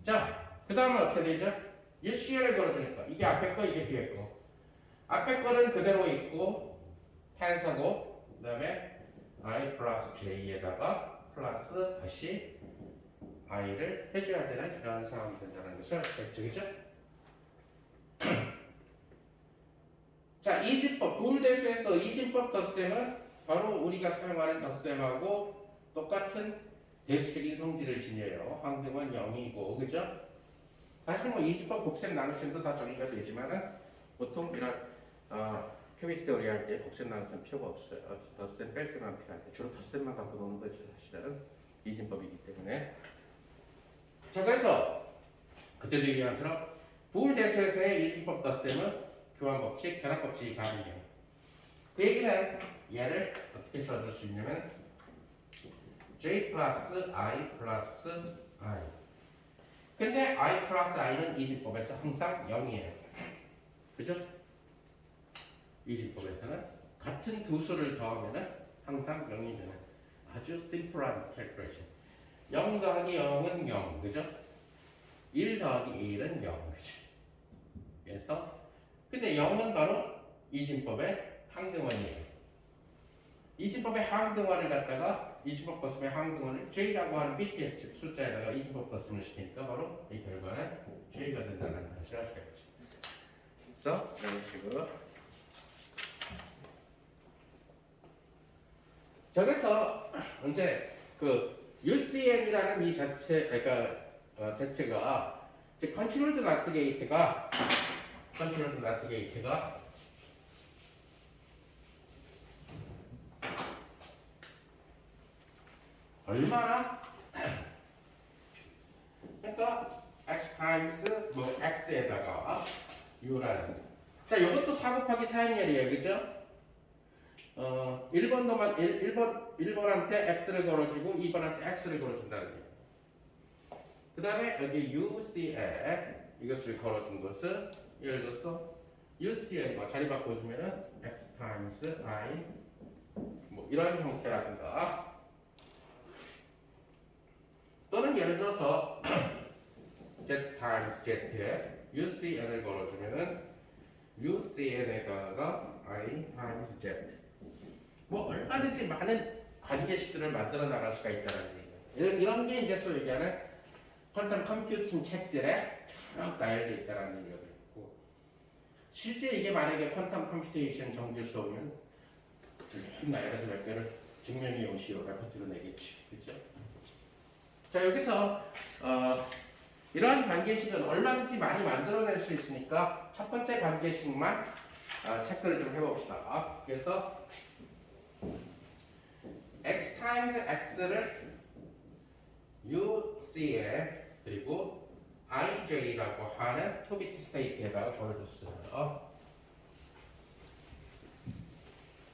자, 그 다음은 어떻게 되죠? UCL을 걸어주니까 이게 앞에 거, 이게 뒤에 거. 앞에 거는 그대로 있고 탄사고, 그 다음에 I 플러스 J에다가 플러스 다시 I를 해줘야 되는 그런 상황이 된다는 것을 알 수가 있죠. 그죠? 자, 이진법, 도울대수에서 이진법 덧셈은 바로 우리가 사용하는 덧셈하고 똑같은 대수적인 성질을 지녀요. 항등은 0이고, 그죠? 사실 뭐 이진법 곱셈 나눗셈도 다 정의가 되지만은 보통 이런 큐비트 테오리 할 때 곱셈 나눗셈 필요가 없어요. 덧셈, 뺄셈만 필요한데 주로 덧셈만 갖고 노는 거죠. 사실은 이진법이기 때문에. 자, 그래서 그때도 얘기한 것처럼 도울대수에서의 이진법 덧셈은 교환법칙, 결합법칙이 가능해요. 그 얘기는 얘를 어떻게 써줄 수 있냐면 J 플러스 I 플러스 I. 근데 I 플러스 I는 이진법에서 항상 0이에요. 그죠? 이진법에서는 같은 두 수를 더하면 항상 0이 되는 아주 심플한 캘큘레이션. 0 더하기 0은 0, 그죠? 1 더하기 1은 0, 그죠? 그래서 근데 0은 바로 이진법의 항등원이에요. 이진법의 항등원을 갖다가 이진법 덧셈의 항등원을 J라고 하는 BT의 즉 숫자에다가 이진법 덧셈을 시키니까 바로 이 결과는 J가 된다는 사실을 알 수가 있죠. 그래서 이런 식으로. 자, 그래서 이제 그 UCL이라는 이 자체, 그러니까 자체가 이제 컨트롤드 나트 게이트가 얼마나 그러니까 x 타임스 뭐 x에다가 u라는 자 이것도 4 곱하기 4행렬이에요. 그죠? 1번한테 x를 걸어주고 2번한테 x를 걸어준다는 거예요. 그 다음에 여기 UC에 이것을 걸어준 것은 예를 들어서 UC에 자리 바꿔주면은 x 타임스 i 뭐 이런 형태라든가 또는 예를 들어서 z times z에 UCn을 걸어주면은 UCn에다가 i times z 뭐 얼마든지 많은 관계식들을 만들어 나갈 수가 있다는 얘기예요. 이런 게 이제 소위 얘기하는 퀀텀 컴퓨팅 책들에 쭉 나열되어 있다는 얘기가 있고 실제 이게 만약에 퀀텀 컴퓨테이션 정규 수업이면 쭉 나열해서 몇 개를 증명해 오시오 라고 드러내겠지. 그죠? 자, 여기서 이러한 관계식은 얼마든지 많이 만들어낼 수 있으니까 첫 번째 관계식만 체크를 좀 해봅시다. 그래서 x times x를 UC에 그리고 IJ라고 하는 투비트 스테이트에다가 걸어줬어요.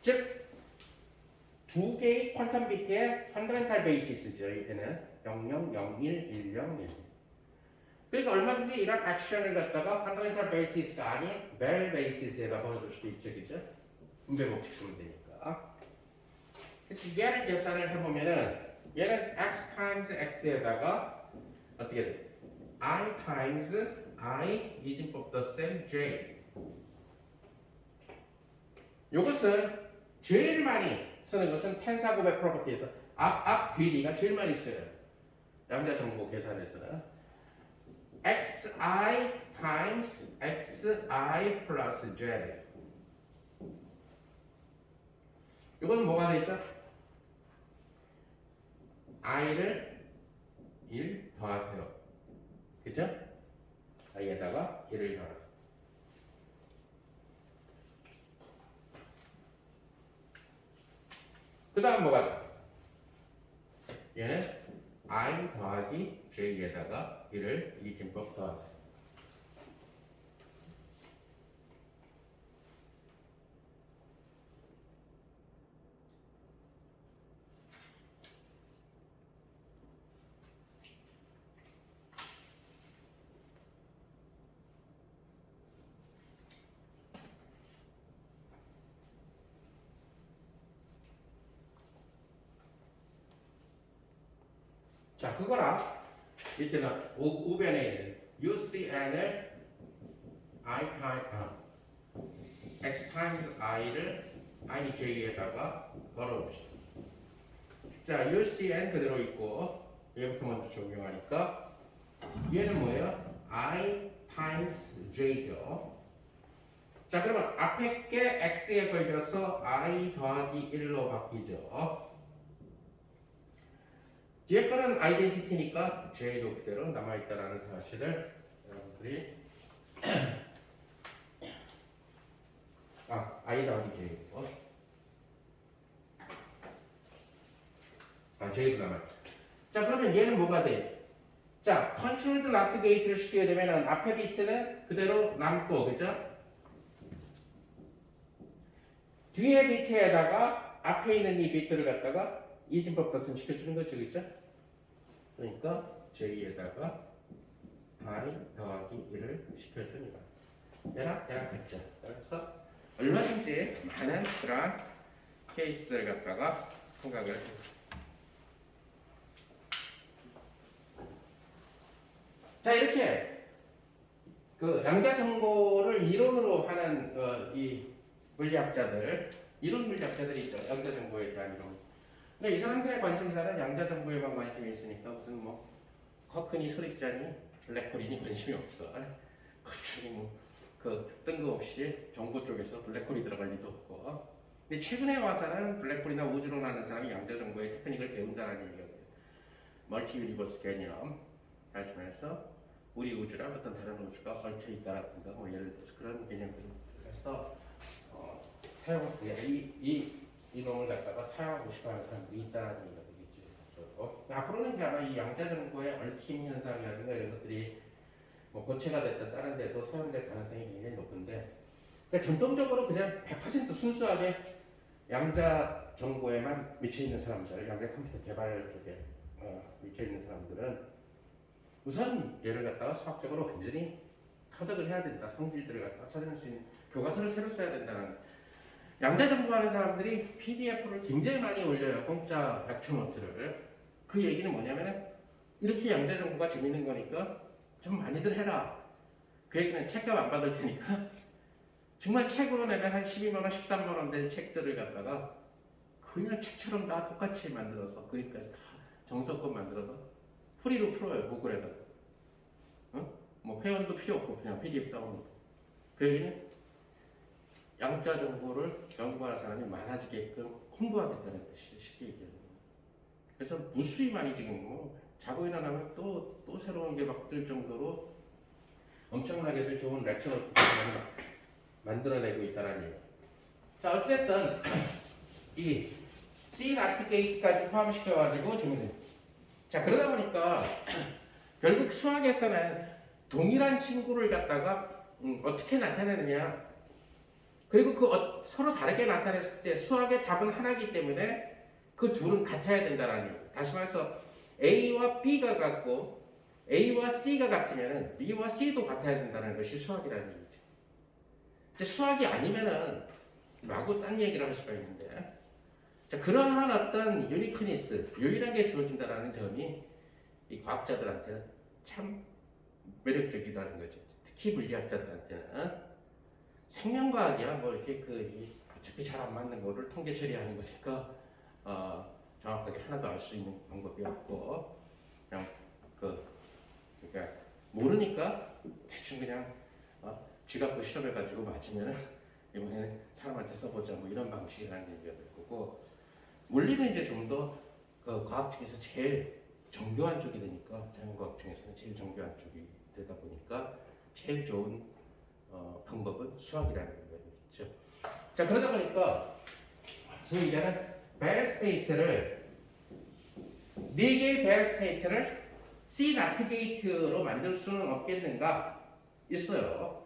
즉, 두 개의 퀀텀 비트의 펀더멘탈 베이시스죠. 얘는 00, 01, 10, 1. 그러니까 얼마든지 이런 액션을 갖다가 fundamental basis가 아닌 vel basis에다 걸어줄 수도 있죠, 그죠? 분배 법칙 쓰면 되니까. 그래서 얘를 계산을 해보면은 얘는 x times x에다가 어떻게 돼? I times I 이진법 the same j. 요것은 제일 많이 쓰는 것은 텐사고백 프로퍼티에서 앞 뒤뒤가 제일 많이 써요. 양자 정보 계산에서는 xi times xi 플러스 j. 이거는 뭐가 되죠? i를 1 더하세요. 그죠? i에다가 1을 더하세요. 그 다음 뭐가 돼? 얘는 i 더하기 j에다가 1을 이 김법 더하세요. 자, 그거랑 이때는 우변에 있는 UCN을 X times I를 IJ에다가 걸어봅시다. 자, UCN 그대로 있고 얘부터 먼저 적용하니까 얘는 뭐예요? I times J죠. 자, 그러면 앞에 게 X에 걸려서 I 더하기 1로 바뀌죠. 뒤에 거는 아이덴티티니까 J도 그대로 남아있다라는 사실을 여러분들이 I 더하기 J고 J도 남아있다. 자, 그러면 얘는 뭐가 돼? 자, 컨트롤드 나트 게이트를 시키게 되면 앞에 비트는 그대로 남고, 그죠? 뒤에 비트에다가 앞에 있는 이 비트를 갖다가 이진법 덧셈 시켜주는 거죠, 그죠? 그러니까 J에다가 I 더하기 1을 시켜주는 거야. 얘랑 같죠. 그래서 얼마든지 많은 그러한 케이스들을 갖다가 생각을 해요. 자, 이렇게 그 양자 정보를 이론으로 하는 이 물리학자들, 이론 물리학자들이 있죠. 양자 정보에 대한 이론. 근데 이 사람들의 관심사는 양자 정보에만 관심이 있으니까 무슨 뭐 커크니, 소립자니, 블랙홀이니 관심이 없어. 갑자기 그 뜬금없이 정보 쪽에서 블랙홀이 들어갈 리도 없고. 근데 최근에 와서는 블랙홀이나 우주론하는 사람이 양자 정보의 테크닉을 배운다는 얘기거든요. 멀티 유니버스 개념. 다시 말해서 우리 우주랑 어떤 다른 우주가 얽혀 있다라든가 뭐 예를 들어서 그런 개념들을 해서 사용 이 놈을 갖다가 사용하고 싶어하는 사람들이 있다는 얘기가 되겠죠. 앞으로는 이제 아마 이 양자 정보의 얽힘 현상이라든가 이런 것들이 뭐 고체가 됐든 다른 데도 사용될 가능성이 굉장히 높은데, 그러니까 전통적으로 그냥 100% 순수하게 양자 정보에만 미쳐 있는 사람들, 양자 컴퓨터 개발 쪽에 미쳐 있는 사람들은 우선 얘를 갖다가 수학적으로 완전히 터득을 해야 된다. 성질들을 갖다가 찾을 수 있는 교과서를 새로 써야 된다는. 양자 정보하는 사람들이 PDF를 굉장히 많이 올려요. 공짜 렉처 노트를. 그 얘기는 뭐냐면은 이렇게 양자 정보가 재밌는 거니까 좀 많이들 해라. 그 얘기는 책값 안 받을 테니까 정말 책으로 내면 한 12만 원, 13만 원 된 책들을 갖다가 그냥 책처럼 다 똑같이 만들어서 그러니까 다 정석껏 만들어서 프리로 풀어요. 구글에다. 뭐 회원도 필요 없고 그냥 PDF 다운로드. 그 얘기는 양자 정보를 연구하는 사람이 많아지게끔 홍보하겠다는 뜻이 쉽게 얘기하는 거예요. 그래서 무수히 많이 지금 뭐 자고 일어나면 또 새로운 게 막 뜰 정도로 엄청나게들 좋은 렉처를 만들어내고 있다는 얘기예요. 자, 어쨌든 이 C 나트 게이트까지 포함시켜가지고 준비됩니다. 자, 그러다 보니까 결국 수학에서는 동일한 친구를 갖다가 어떻게 나타내느냐, 그리고 서로 다르게 나타냈을 때 수학의 답은 하나이기 때문에 그 둘은 같아야 된다는 얘기예요. 다시 말해서 A와 B가 같고 A와 C가 같으면은 B와 C도 같아야 된다는 것이 수학이라는 얘기죠. 이제 수학이 아니면은 마구 딴 얘기를 할 수가 있는데, 자, 그러한 어떤 유니크니스, 유일하게 주어진다라는 점이 이 과학자들한테는 참 매력적이라는 거죠. 특히 물리학자들한테는 생명과학이야 뭐 이렇게 어차피 잘 안 맞는 거를 통계 처리하는 거니까 정확하게 하나도 알 수 있는 방법이 없고 그냥 그러니까 모르니까 대충 그냥 쥐가 실험해가지고 맞으면은 이번에는 사람한테 써보자 뭐 이런 방식이라는 얘기가 될 거고, 물리는 이제 좀 더 과학 중에서 제일 정교한 쪽이 되니까, 자연과학 중에서는 제일 정교한 쪽이 되다 보니까 제일 좋은 방법은 수학이라는 거겠죠. 자, 그러다 보니까 소위 얘기하는 벨 스테이트를, 네 개의 벨 스테이트를 C 나트 게이트로 만들 수는 없겠는가 있어요.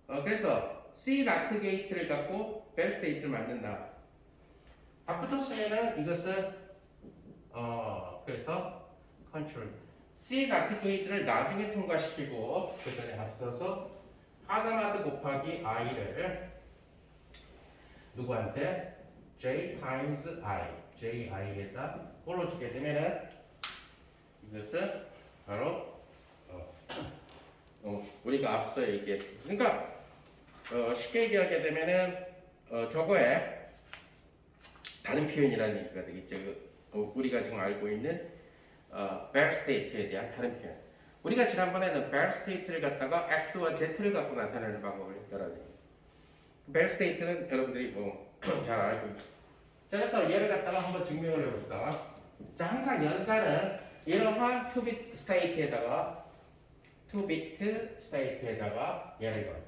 그래서 C 나트 게이트를 갖고 벨 스테이트를 만든다. 다 붙었으면은 이것은 그래서 컨트롤 C 나트 게이트를 나중에 통과시키고 그 전에 앞서서 하다마드 곱하기 i를 누구한테? j times i, ji에다 꼴로주게 되면은 이것은 바로 우리가 앞서 얘기했, 그러니까 쉽게 얘기하게 되면은 저거에 다른 표현이라는 얘기가 되겠죠. 우리가 지금 알고 있는 벨 스테이트에 대한 다른 표현. 우리가 지난번에는 벨 스테이트를 갖다가 x와 z를 갖고 나타내는 방법을 했다라는 얘기예요. 벨 스테이트는 여러분들이 뭐 잘 알고 있죠. 자, 그래서 얘를 갖다가 한번 증명을 해볼까. 자, 항상 연산은 이러한 2비트 스테이트에다가 얘를 넣어요.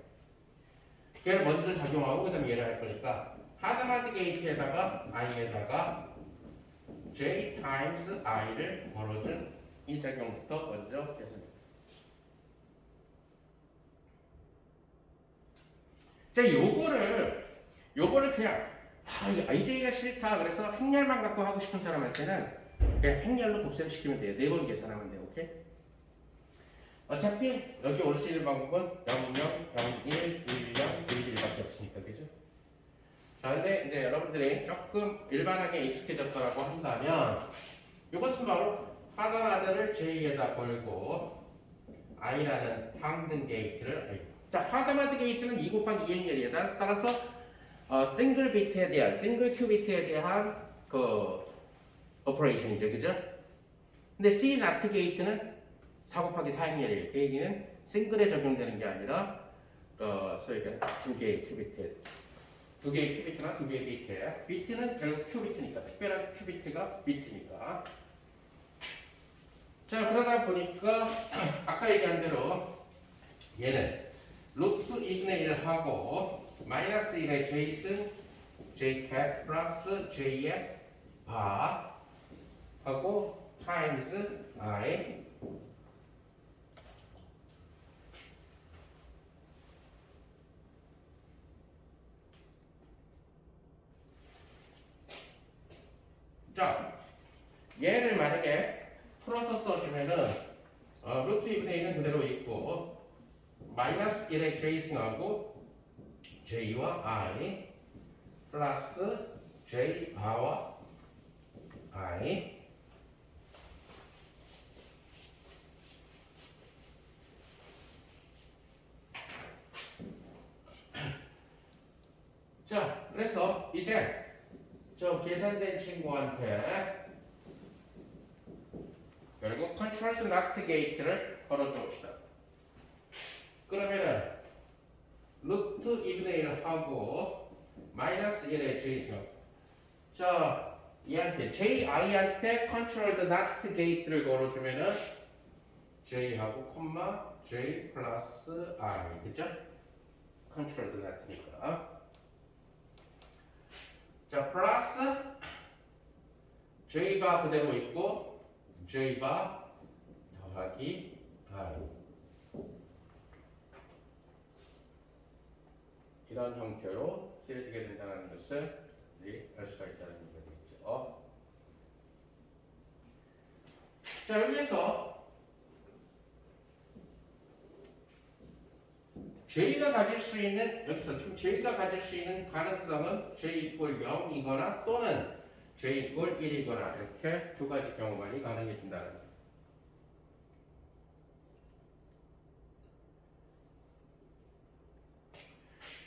얘를 먼저 작용하고 그 다음에 얘를 할 거니까 하드마드 게이트에다가 i에다가 j times i를 걸어준 이 작용부터 먼저 해석해요. 자, 요거를 그냥 이 IJ가 싫다 그래서 행렬만 갖고 하고 싶은 사람한테는 그냥 행렬로 곱셈시키면 돼요. 4번 계산하면 돼요. 오케이? 어차피 여기 올 수 있는 방법은 0, 0, 0, 1, 1, 0, 1, 1밖에 없으니까, 그죠? 자, 근데 이제 여러분들이 조금 일반하게 익숙해졌다라고 한다면 이것은 바로 하드마드를 J에다 걸고 I라는 항등 게이트를, 자, 하드마드 게이트는 2 곱하기 2n열이에요. 따라서 싱글 비트에 대한, 싱글 큐비트에 대한 그 오퍼레이션이죠, 그죠? 근데 C 나트 게이트는 4 곱하기 4n열이에요. 그 얘기는 싱글에 적용되는 게 아니라 소위 두 개의 큐비트, 두 개의 큐비트나 두 개의 비트예요. 비트는 결국 큐비트니까, 특별한 큐비트가 비트니까. 자, 그러다 보니까 아까 얘기한 대로 얘는 루트 2분의 1하고 마이너스 1의 j승 j 캡 플러스 j의 바 하고 타임스 i 자, 얘를 만약에 풀어서 써주면은 루트 2분의 1은 그대로 있고 마이너스 1의 j승하고 j와 i 플러스 j 바와 i 자, 그래서 이제 저 계산된 친구한테 결국 컨트롤드 나트 게이트를 걸어줘 봅시다. 그러면은 루트 2분의 1을 하고 마이너스 1의 j승, 자, 얘한테 ji한테 컨트롤드 나트 게이트를 걸어주면은 j하고 콤마 j 플러스 i, 그죠? 컨트롤드 나트니까. 자, 플러스 j바 그대로 있고 j바 더하기 i, 이런 형태로 쓰여지게 된다는 것을 우리 알 수가 있다는 얘기가 되겠죠. 자, 여기에서 J가 가질 수 있는 여기서 지금 J가 가질 수 있는 가능성은 J 이꼴 0이거나 또는 J 이꼴 1이거나 이렇게 두 가지 경우만이 가능해진다는 거예요.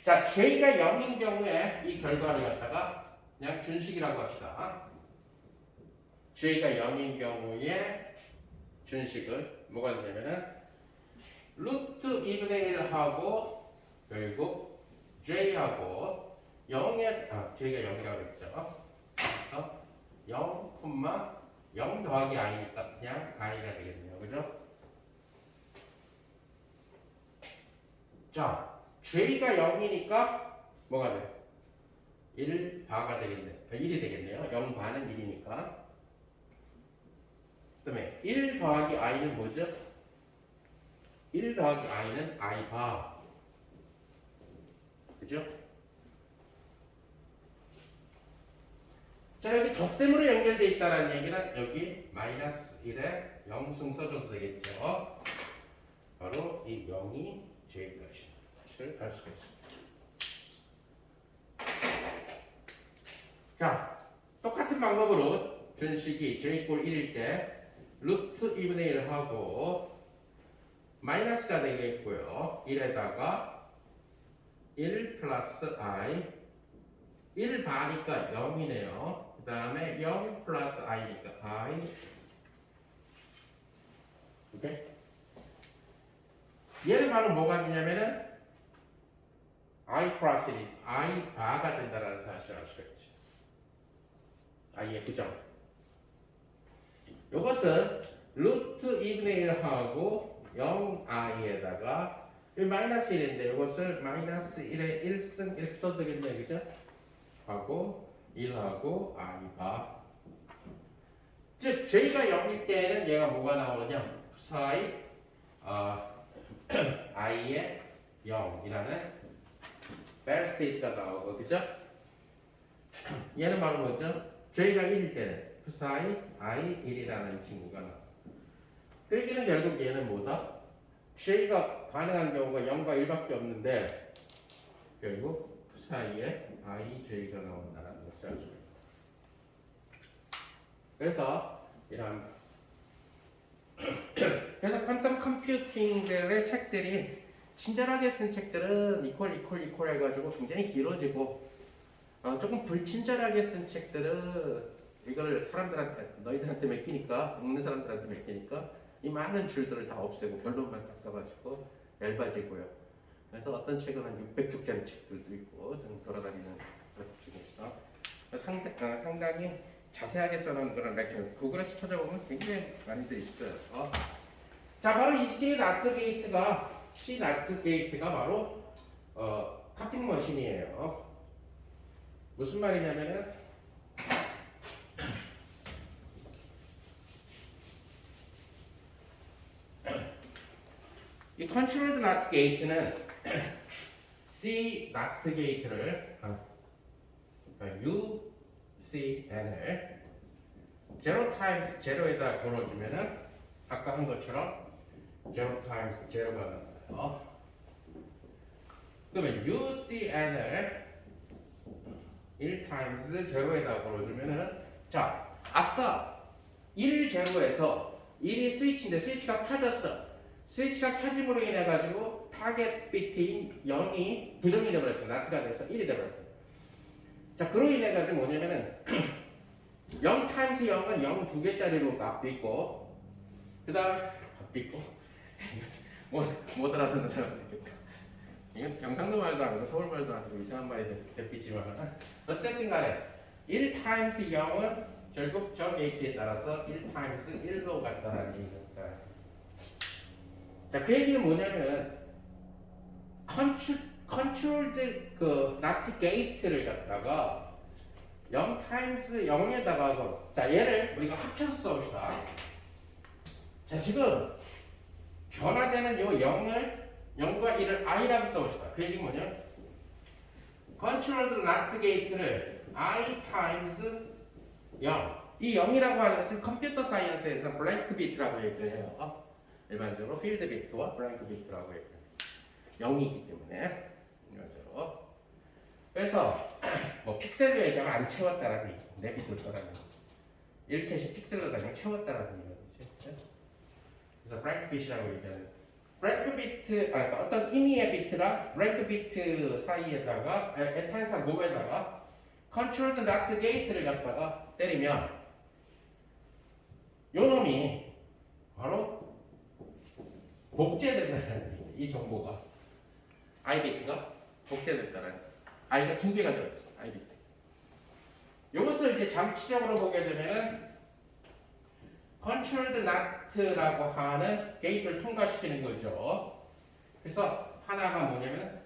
자, J가 0인 경우에 이 결과를 갖다가 그냥 준식이라고 합시다. J가 0인 경우에 준식은 뭐가 되냐면은 루트 2분의 1하고 결국 J하고 0에 J가 0이라고 했죠. 그래서 0, 0 더하기 i니까 그냥 i가 되겠네요. 그죠? 자, J가 0이니까 뭐가 돼? 1바가 되겠네. 1이 되겠네요. 0바는 1이니까. 그 다음에 1 더하기 i는 뭐죠? 1 더하기 i는 i바. 그죠? 자, 여기 덧셈으로 연결되어 있다는 얘기는 여기 마이너스 1에 0승 써줘도 되겠죠. 바로 이 0이 J값이라는 사실을 알 수가 있습니다. 자, 똑같은 방법으로 준식이 J 꼴 1일 때 루트 2분의 1하고 마이너스가 되겠고요. 1에다가 1 플러스 i 1 바니까 0이네요. 그 다음에 0 플러스 i니까 i 오케이? 얘는 바로 뭐가 되냐면은 i 플러스 1, i 바가 된다는 사실을 알 수가 있죠. i의 부정. 이것은 루트 2분의 1하고 0i에다가 마이너스 1인데 이것을 마이너스 1에 1승 이렇게 써도 되겠네요. 그죠? 하고 1하고 i바 즉 J가 0일 때는 얘가 뭐가 나오느냐 사이 i의 0이라는 벨 스테이트가 나오고 그죠? 얘는 바로 뭐죠? J가 1일 때는 사이 i 1이라는 친구가 나와요. 그 얘기는 결국 얘는 뭐다? J가 가능한 경우가 0과 1밖에 없는데 결국 그 사이에 ij가 나온다는 것을 알 수 있습니다. 그래서 이런 그래서 퀀텀 컴퓨팅들의 책들이 친절하게 쓴 책들은 이퀄 해가지고 굉장히 길어지고 조금 불친절하게 쓴 책들은 이거를 사람들한테 너희들한테 맡기니까 읽는 사람들한테 맡기니까 이 많은 줄들을 다 없애고 결론만 딱 써가지고 얇아지고요. 그래서 어떤 책은 한 600쪽짜리 책들도 있고 등 돌아다니는 그런 중에서 상당히 자세하게 써놓은 그런 렉처 구글에서 찾아보면 굉장히 많이들 있어요. 자, 바로 이 C 나트 게이트가 바로 카팅 머신이에요. 무슨 말이냐면은 이 컨트롤드 나트 게이트는 C 나트 게이트를 UCN을 0 타임스 0에다 걸어주면은 아까 한 것처럼 0 타임스 0가 나와요. 그러면 UCN을 1 타임스 0에다 걸어주면은 자 아까 1, 0에서 1이 스위치인데 스위치가 켜졌어. 스위치가 켜짐으로 인해 가지고 타겟 비트인 0이 부정이 되어버렸어. 나트가 돼서 1이 되어버렸어. 자, 그로 인해 가지고 뭐냐면은 0 타임스 0은 0 두 개짜리로 앞도 있고 그 다음 앞도 있고 못 알아듣는 사람도 있겠다. 이건 경상도 말도 아니고 서울 말도 아니고 이상한 말이 됐겠지만 어쨌든 간에 1 타임스 0은 결국 저 게이트에 따라서 1 타임스 1로 간다는 얘기입니다. 자, 그 얘기는 뭐냐면은 컨트롤드 그 나트 게이트를 갖다가 0 타임스 0에다가 자 얘를 우리가 합쳐서 써봅시다. 자, 지금 변화되는 요 0과 1을 i라고 써봅시다. 그 얘기는 뭐냐? 컨트롤드 나트 게이트를 i 타임스 0 이 0이라고 하는 것은 컴퓨터 사이언스에서 블랭크 비트라고 얘기를 해요. 일반적으로 필드 비트와 블랭크 비트라고 얘기해요. 0이기 때문에 이거죠. 그래서 뭐 픽셀로 얘기하면 안 채웠다라는 얘기, 내비뒀다라는 얘기. 1캣이 픽셀로 다니면 채웠다라는 얘기죠. 그래서 브랭크 빛이라고 얘기하는 브랭크 비트, 그러니까 어떤 의미의 비트랑 브랭크 비트 사이에다가 에탄사 곱에다가 컨트롤드 나트 게이트를 갖다가 때리면 요 놈이 바로 복제된다는 얘기예요. 이 정보가 I 비트가 복제됐다는 I가 두 개가 들어있어요. I 비트. 이것을 이제 장치적으로 보게 되면은 controlled not라고 하는 게이트를 통과시키는 거죠. 그래서 하나가 뭐냐면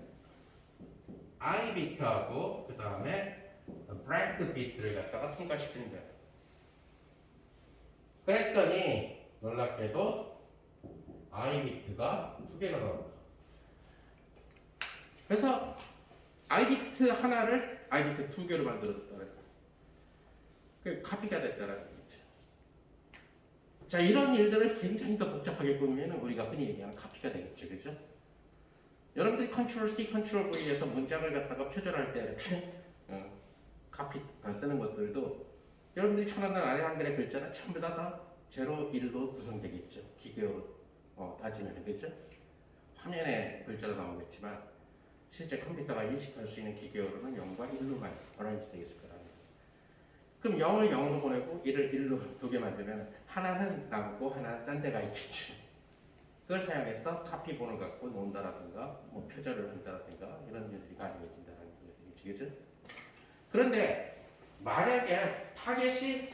I 비트하고 그 다음에 blank 비트를 갖다가 통과시키는 거예요. 그랬더니 놀랍게도 I 비트가 두 개가 나옵니다. 그래서 I 비트 하나를 I 비트 두 개로 만들어줬다는 거예요. 그 카피가 됐다는 거죠. 자, 이런 일들을 굉장히 더 복잡하게 꾸미면 우리가 흔히 얘기하는 카피가 되겠죠, 그죠? 여러분들이 컨트롤 C, 컨트롤 V에서 문장을 갖다가 표절할 때 이렇게 카피 뜨는 것들도 여러분들이 쳐놓는 아래 한글의 글자는 전부 다 0, 1로 구성되겠죠. 기계로 따지면 그죠? 화면에 글자로 나오겠지만 실제 컴퓨터가 인식할 수 있는 기계어로는 0과 1로만 어라인지 되겠을 거라는 거죠. 그럼 0을 0으로 보내고 1을 1로 두 개 만들면 하나는 남고 하나는 딴 데가 있겠죠. 그걸 사용해서 카피 본을 갖고 논다라든가 뭐 표절을 한다라든가 이런 일들이 가능해진다는 거겠죠. 그죠? 그런데 만약에 타겟이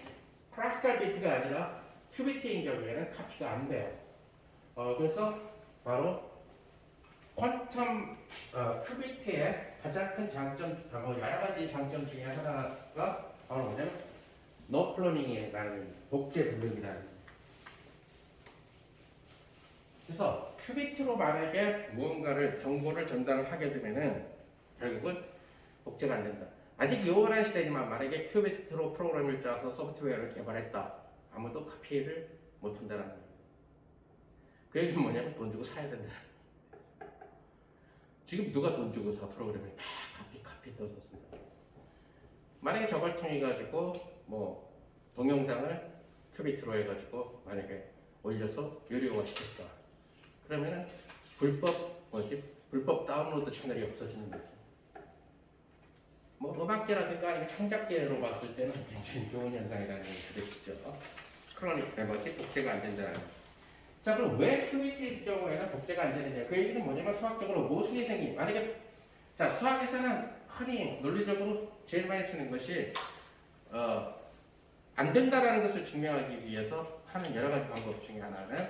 파스칼 비트가 아니라 큐비트인 경우에는 카피가 안 돼요. 그래서 바로 퀀텀 큐비트의 가장 큰 장점, 뭐 여러 가지 장점 중에 하나가 바로 뭐냐면 노 클로닝이라는 복제 불능이라는. 그래서 큐비트로 만약에 무언가를 정보를 전달을 하게 되면은 결국은 복제가 안 된다. 아직 요원한 시대지만 만약에 큐비트로 프로그램을 짜서 소프트웨어를 개발했다. 아무도 카피를 못 한다는 거예요. 그 얘기는 뭐냐면 돈 주고 사야 된다. 지금 누가 돈 주고 사 프로그램을 다 카피 떠서 쓴다. 만약에 저걸 통해 가지고 뭐 동영상을 큐비트로 해가지고 만약에 올려서 유료화 시켰다. 그러면은 불법 다운로드 채널이 없어지는 거죠. 뭐 음악계라든가 아니면 창작계로 봤을 때는 굉장히 좋은 현상이라는 얘기가 되겠죠. 클로닉 메모지 복제가 안 된다는. 자, 그럼 왜 큐비트의 경우에는 복제가 안 되느냐? 그 얘기는 뭐냐면 수학적으로 모순이 생긴. 만약에 자, 수학에서는 흔히 논리적으로 제일 많이 쓰는 것이 안 된다라는 것을 증명하기 위해서 하는 여러 가지 방법 중에 하나는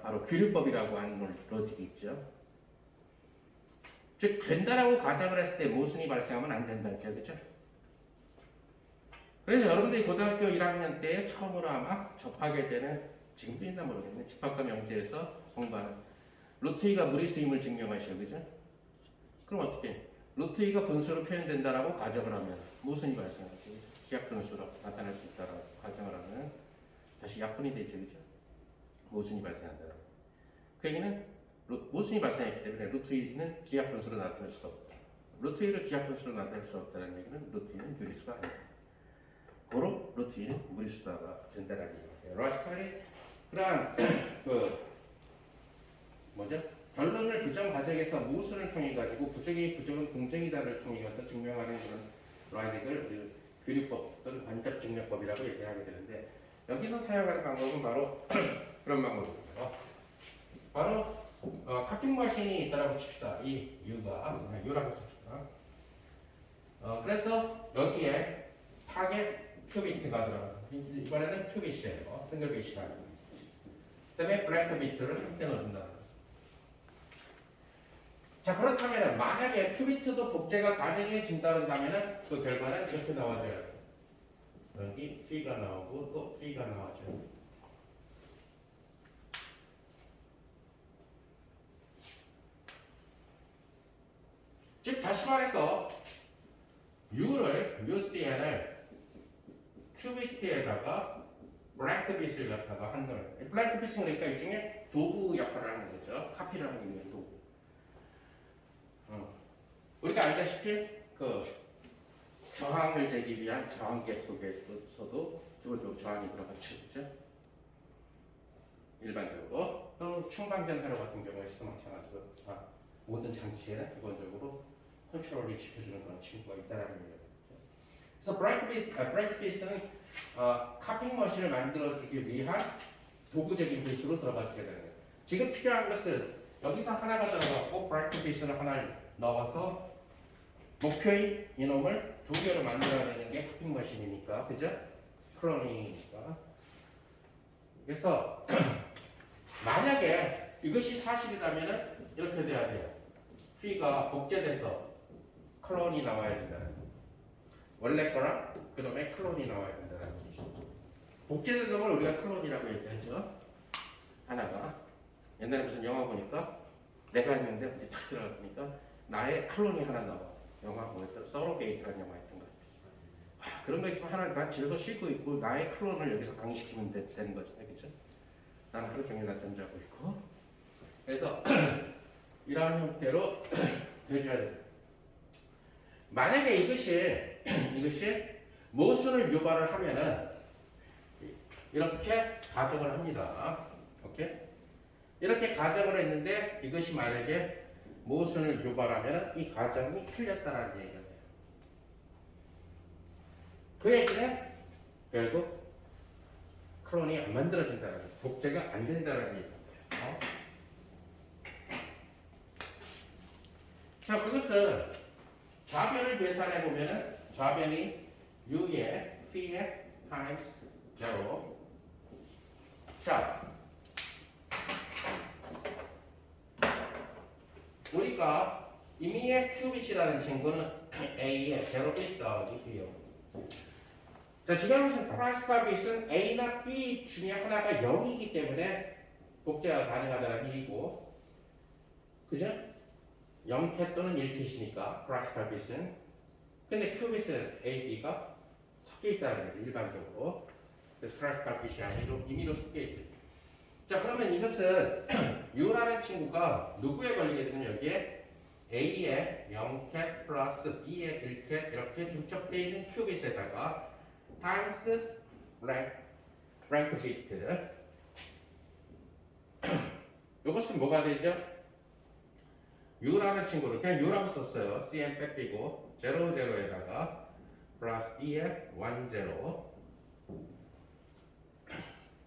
바로 규율법이라고 하는 로직이 있죠. 즉 된다라고 가정을 했을 때 모순이 발생하면 안 된다죠, 그렇죠? 그래서 여러분들이 고등학교 1학년 때 처음으로 아마 접하게 되는, 지금도 있나 모르겠네, 집합과 명제에서 공부하는 루트 2가 무리수임을 증명하시오, 그죠? 그럼 어떻게? 루트 2가 분수로 표현된다라고 가정을 하면 모순이 발생하죠. 기하 분수로 나타날 수 있다라고 가정을 하면 다시 약분이 되죠, 그죠? 모순이 발생한다. 그 얘기는 모순이 발생했기 때문에 루트 2는 기하 분수로 나타날 수가 없다. 루트 2를 기하 분수로 나타낼 수 없다는 얘기는 루트 2는 유리수가 아니다. 고로 루트 2는 무리수가 된다는 얘기예요. 로지컬리 그러한 결론을 규정 과정에서 모순을 통해 가지고 부정은 공정이다를 통해 가서 증명하는 그런 로직을 규律법 또는 관접 증명법이라고 얘기하게 되는데, 여기서 사용하는 방법은 바로 그런 방법입니다. 바로 카팅 머신이 있다라고 칩시다. 이 U라고 칩시다. 그래서 여기에 타겟 큐비트가 들어가요. 이번에는 큐빗이에요. 싱글 빛이 아니고. 그 다음에 블랭크 비트를 함께 넣어준다. 자, 그렇다면 만약에 큐비트도 복제가 가능해진다면 그 결과는 이렇게 나와줘요. 여기 C가 나오고 또 C가 나와줘요. 즉 다시 말해서 UCN을 큐비트에다가 블랭크 빛을 갖다가 한 거예요. 블랭크 빛은 그러니까 일종의 도구 역할을 하는 거죠. 카피를 하기 위한 도구. 우리가 알다시피 그 저항을 재기 위한 저항계 속에서도 기본적으로 저항이 들어가죠, 그죠? 일반적으로 또 충방전 회로 같은 경우에서도 마찬가지로 모든 장치에는 기본적으로 컨트롤을 지켜주는 그런 친구가 있다라는 얘기죠. 그래서 브레이크 피스는 카핑 머신을 만들어주기 위한 도구적인 필수로 들어가게 되는 거예요. 지금 필요한 것은 여기서 하나가 들어가고 브레이크 피스를 하나를 넣어서 목표인 이놈을 두 개로 만들어내는 게 카핑 머신이니까, 그죠? 클로닝이니까. 그래서 만약에 이것이 사실이라면 이렇게 돼야 돼요. P가 복제돼서 클론이 나와야 된다는 거예요. 원래 거랑 그다음에 클론이 나와야 된다는 거죠. 복제된 놈을 우리가 클론이라고 얘기하죠. 하나가 옛날에 무슨 영화 보니까 내가 했는데 어디 탁 들어가니까 나의 클론이 하나 나와. 영화 뭐였더라? 서로게이트라는 영화였던 것 같아요. 그런 거 있으면 하나를 난 집에서 쉬고 있고 나의 클론을 여기서 강의시키면 되는 거죠. 그렇죠? 나는 하루 종일 낮잠 자고 있고. 그래서 이러한 형태로 되줘야 돼요. 만약에 이것이 모순을 유발을 하면은 이렇게 가정을 합니다. 오케이? 이렇게 가정을 했는데 이것이 만약에 모순을 유발하면 이 가정이 틀렸다라는 얘기가 돼요. 그 얘기는 결국 클론이 안 만들어진다는 거예요. 복제가 안 된다는 얘기입니다. 자, 그것은 좌변을 계산해 보면은 좌변이 U의 P의 times 0. 자, 우리가 이미의 큐빗이라는 친구는 A의 0빛 더하기 B요. 자, 지금 무슨 크로스과 빛은 A나 B 중에 하나가 0이기 때문에 복제가 가능하다는 얘기고, 그죠? 0캣 또는 1캣이니까 크로스과 빛은. 근데 큐빗은 A, B가 섞여 있다는 거죠, 일반적으로. 그래서 크로스과 빛이 아니고 임의로 섞여 있어요. 자, 그러면 이것은 U라는 친구가 누구에 걸리게 되면 여기에 A의 0캣 플러스 B의 1캣 이렇게 중첩되어 있는 큐빗에다가 times rank fit. 이것은 뭐가 되죠? U라는 친구를 그냥 U라고 썼어요. CN 빼빼고 0, 0에다가 플러스 B의 1, 0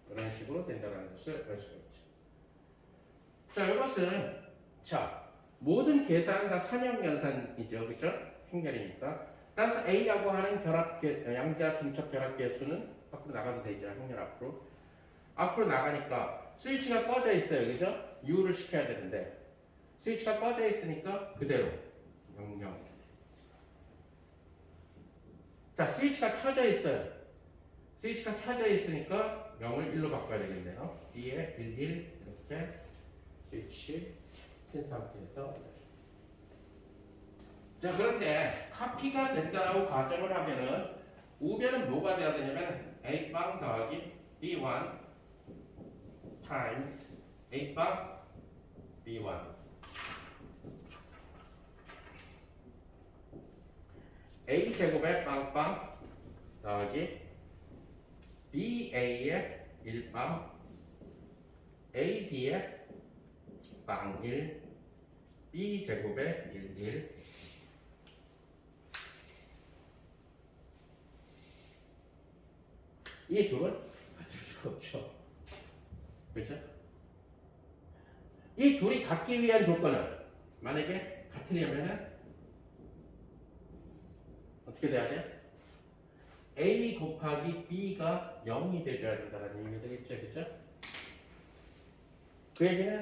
그런 식으로 된다는 것을 알 수가 있죠. 자, 이것은 모든 계산은 다 삼형연산이죠, 그렇죠? 행렬이니까. 따라서 A라고 하는 양자 중첩 결합계 수는 밖으로 나가도 되죠, 행렬 앞으로 나가니까 스위치가 꺼져 있어요, 그죠? U를 시켜야 되는데 스위치가 꺼져 있으니까 그대로 00. 자, 스위치가 켜져 있어요. 스위치가 켜져 있으니까 0을 1로 바꿔야 되겠네요. B에 1, 1 이렇게 스위치 킨 상태에서. 자, 그런데 카피가 된다라고 가정을 하면은 우변은 뭐가 돼야 되냐면 A빵 더하기 B1 times A빵 B1. A제곱의 빵빵 더하기 BA의 1빵 AB의 빵 1 B제곱의 1, 1 이 둘은 같을 수가 없죠. 그렇죠? 이 둘이 같기 위한 조건은 만약에 같으려면은 어떻게 돼야 돼? A 곱하기 B가 0이 돼줘야 된다는 얘기가 되겠죠, 그렇죠? 그 얘기는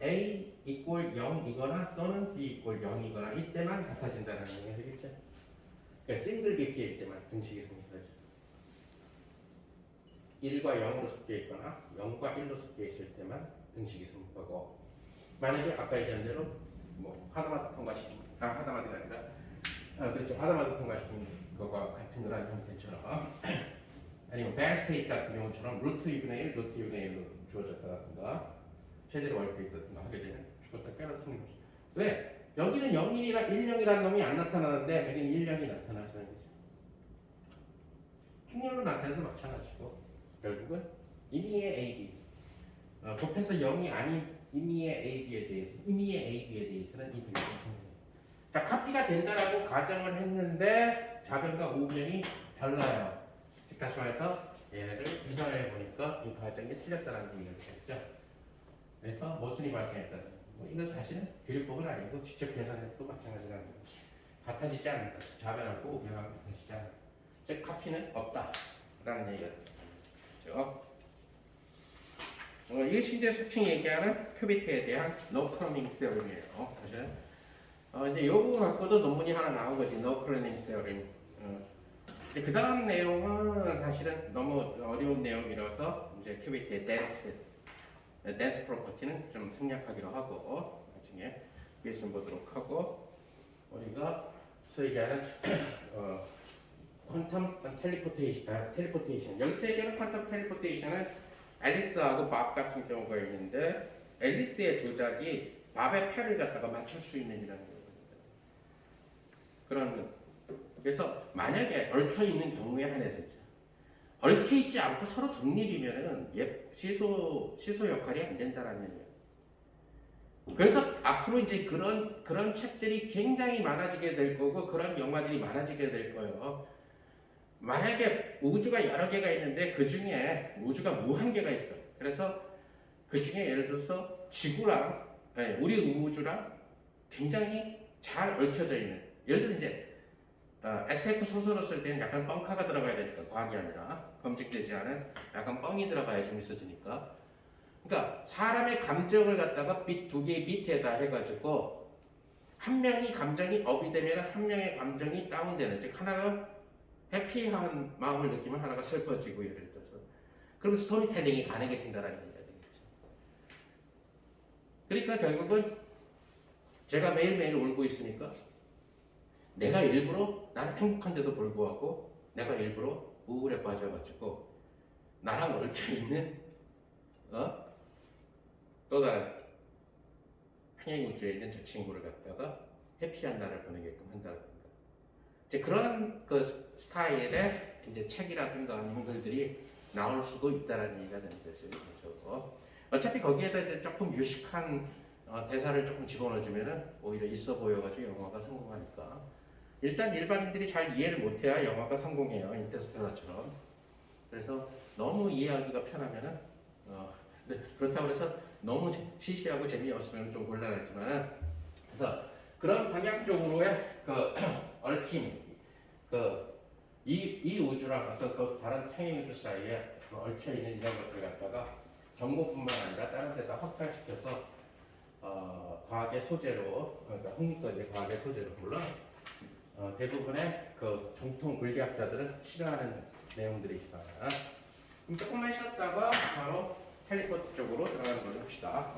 A 이꼴 0이거나 또는 B 이꼴 0이거나 이때만 같아진다는 얘기가 되겠죠? 그러니까 싱글 비트일 때만 등식이 성립하죠. 1과 0으로 섞여 있거나 0과 1로 섞여 있을 때만 등식이 성립하고, 만약에 아까 얘기한 대로 뭐 하다마다 통과시키는 하다마다가 아니라 그렇죠. 하다마다 통과시키는 거와 같은 그런 형태처럼 아니면 벨스테이트 같은 경우처럼 루트 2분의 1, 루트 2분의 1로 주어졌다든가 최대로 얽혀 있다든가 하게 되면 죽었다 깨어날 성립 없어. 왜? 여기는 0이라 10이라는 놈이 안 나타나는데 여기는 10이 나타나는 거죠. 행렬로 나타내도 마찬가지고 결국은 임의의 AB 곱해서 0이 아닌 임의의 AB에 대해서는 이 등식이 생깁니다. 자, 카피가 된다라고 가정을 했는데 좌변과 우변이 달라요. 즉 다시 말해서 얘를 계산을 해보니까 이 가정이 틀렸다는 얘기가 되겠죠. 그래서 모순이 발생했다. 이건 사실은 교육법은 아니고 직접 계산해도 마찬가지라는 거죠. 같아지지 않는다. 좌변하고 우변하고 같아지지 않는다. 즉 카피는 없다라는 얘기가 되죠. 이것이 이제 소칭 얘기하는 큐비트에 대한 no cloning theorem이에요. 사실은 이제 요거 갖고도 논문이 하나 나온 거지. no cloning theorem. 이제 그 다음 내용은 사실은 너무 어려운 내용이라서 이제 큐비트의 댄스 프로퍼티는 좀 생략하기로 하고 나중에 위에 좀 보도록 하고 우리가 소위 얘기하는 퀀텀 텔레포테이션 여기서 얘기하는 퀀텀 텔레포테이션은 앨리스하고 밥 같은 경우가 있는데 앨리스의 조작이 밥의 패를 갖다가 맞출 수 있는 이라는 거거든요. 그런 그래서 만약에 얽혀 있는 경우에 한해서 얽혀 있지 않고 서로 독립이면은 시소 역할이 안 된다라는 얘기예요. 그래서 앞으로 이제 그런 책들이 굉장히 많아지게 될 거고 그런 영화들이 많아지게 될 거예요. 만약에 우주가 여러 개가 있는데 그 중에 우주가 무한개가 있어. 그래서 그 중에 예를 들어서 지구랑 우리 우주랑 굉장히 잘 얽혀져 있는. 예를 들어서 이제 SF 소설을 쓸 때는 약간 뻥카가 들어가야 되니까 과학이 아니라 검증되지 않은 약간 뻥이 들어가야 재밌어지니까. 그러니까 사람의 감정을 갖다가 두 개의 비트에다 해가지고 한 명이 감정이 업이 되면 한 명의 감정이 다운되는. 즉 하나가 해피한 마음을 느끼면 하나가 슬퍼지고 예를 들어서 그럼 스토리텔링이 가능해진다는 얘기가 되겠죠. 그러니까 결국은 제가 매일매일 울고 있으니까 내가 일부러 나는 행복한데도 불구하고 내가 일부러 우울에 빠져가지고 나랑 얽혀있는 또 다른 평행 우주에 있는 저 친구를 갖다가 해피한 날을 보내게끔 한다든가 이제 그런 그 스타일의 이제 책이라든가 아니면 글들이 나올 수도 있다라는 얘기가 되는 거죠. 어차피 거기에다 이제 조금 유식한 대사를 조금 집어넣어주면은 오히려 있어 보여가지고 영화가 성공하니까 일단 일반인들이 잘 이해를 못해야 영화가 성공해요. 인터스텔라처럼. 그래서 너무 이해하기가 편하면은 그렇다고 해서 너무 시시하고 재미없으면 좀 곤란하지만 그래서 그런 방향 쪽으로의 그 얽힘 이 우주랑 어떤 그 다른 평행 우주 사이에 얽혀 있는 이런 것들 갖다가 정보뿐만 아니라 다른 데다 확장시켜서 과학의 소재로 그러니까 흥미거리의 과학의 소재로 물론 대부분의 그 정통 물리학자들은 싫어하는 내용들이지만 그럼 조금만 쉬었다가 바로 텔레포트 쪽으로 들어가는 걸 합시다.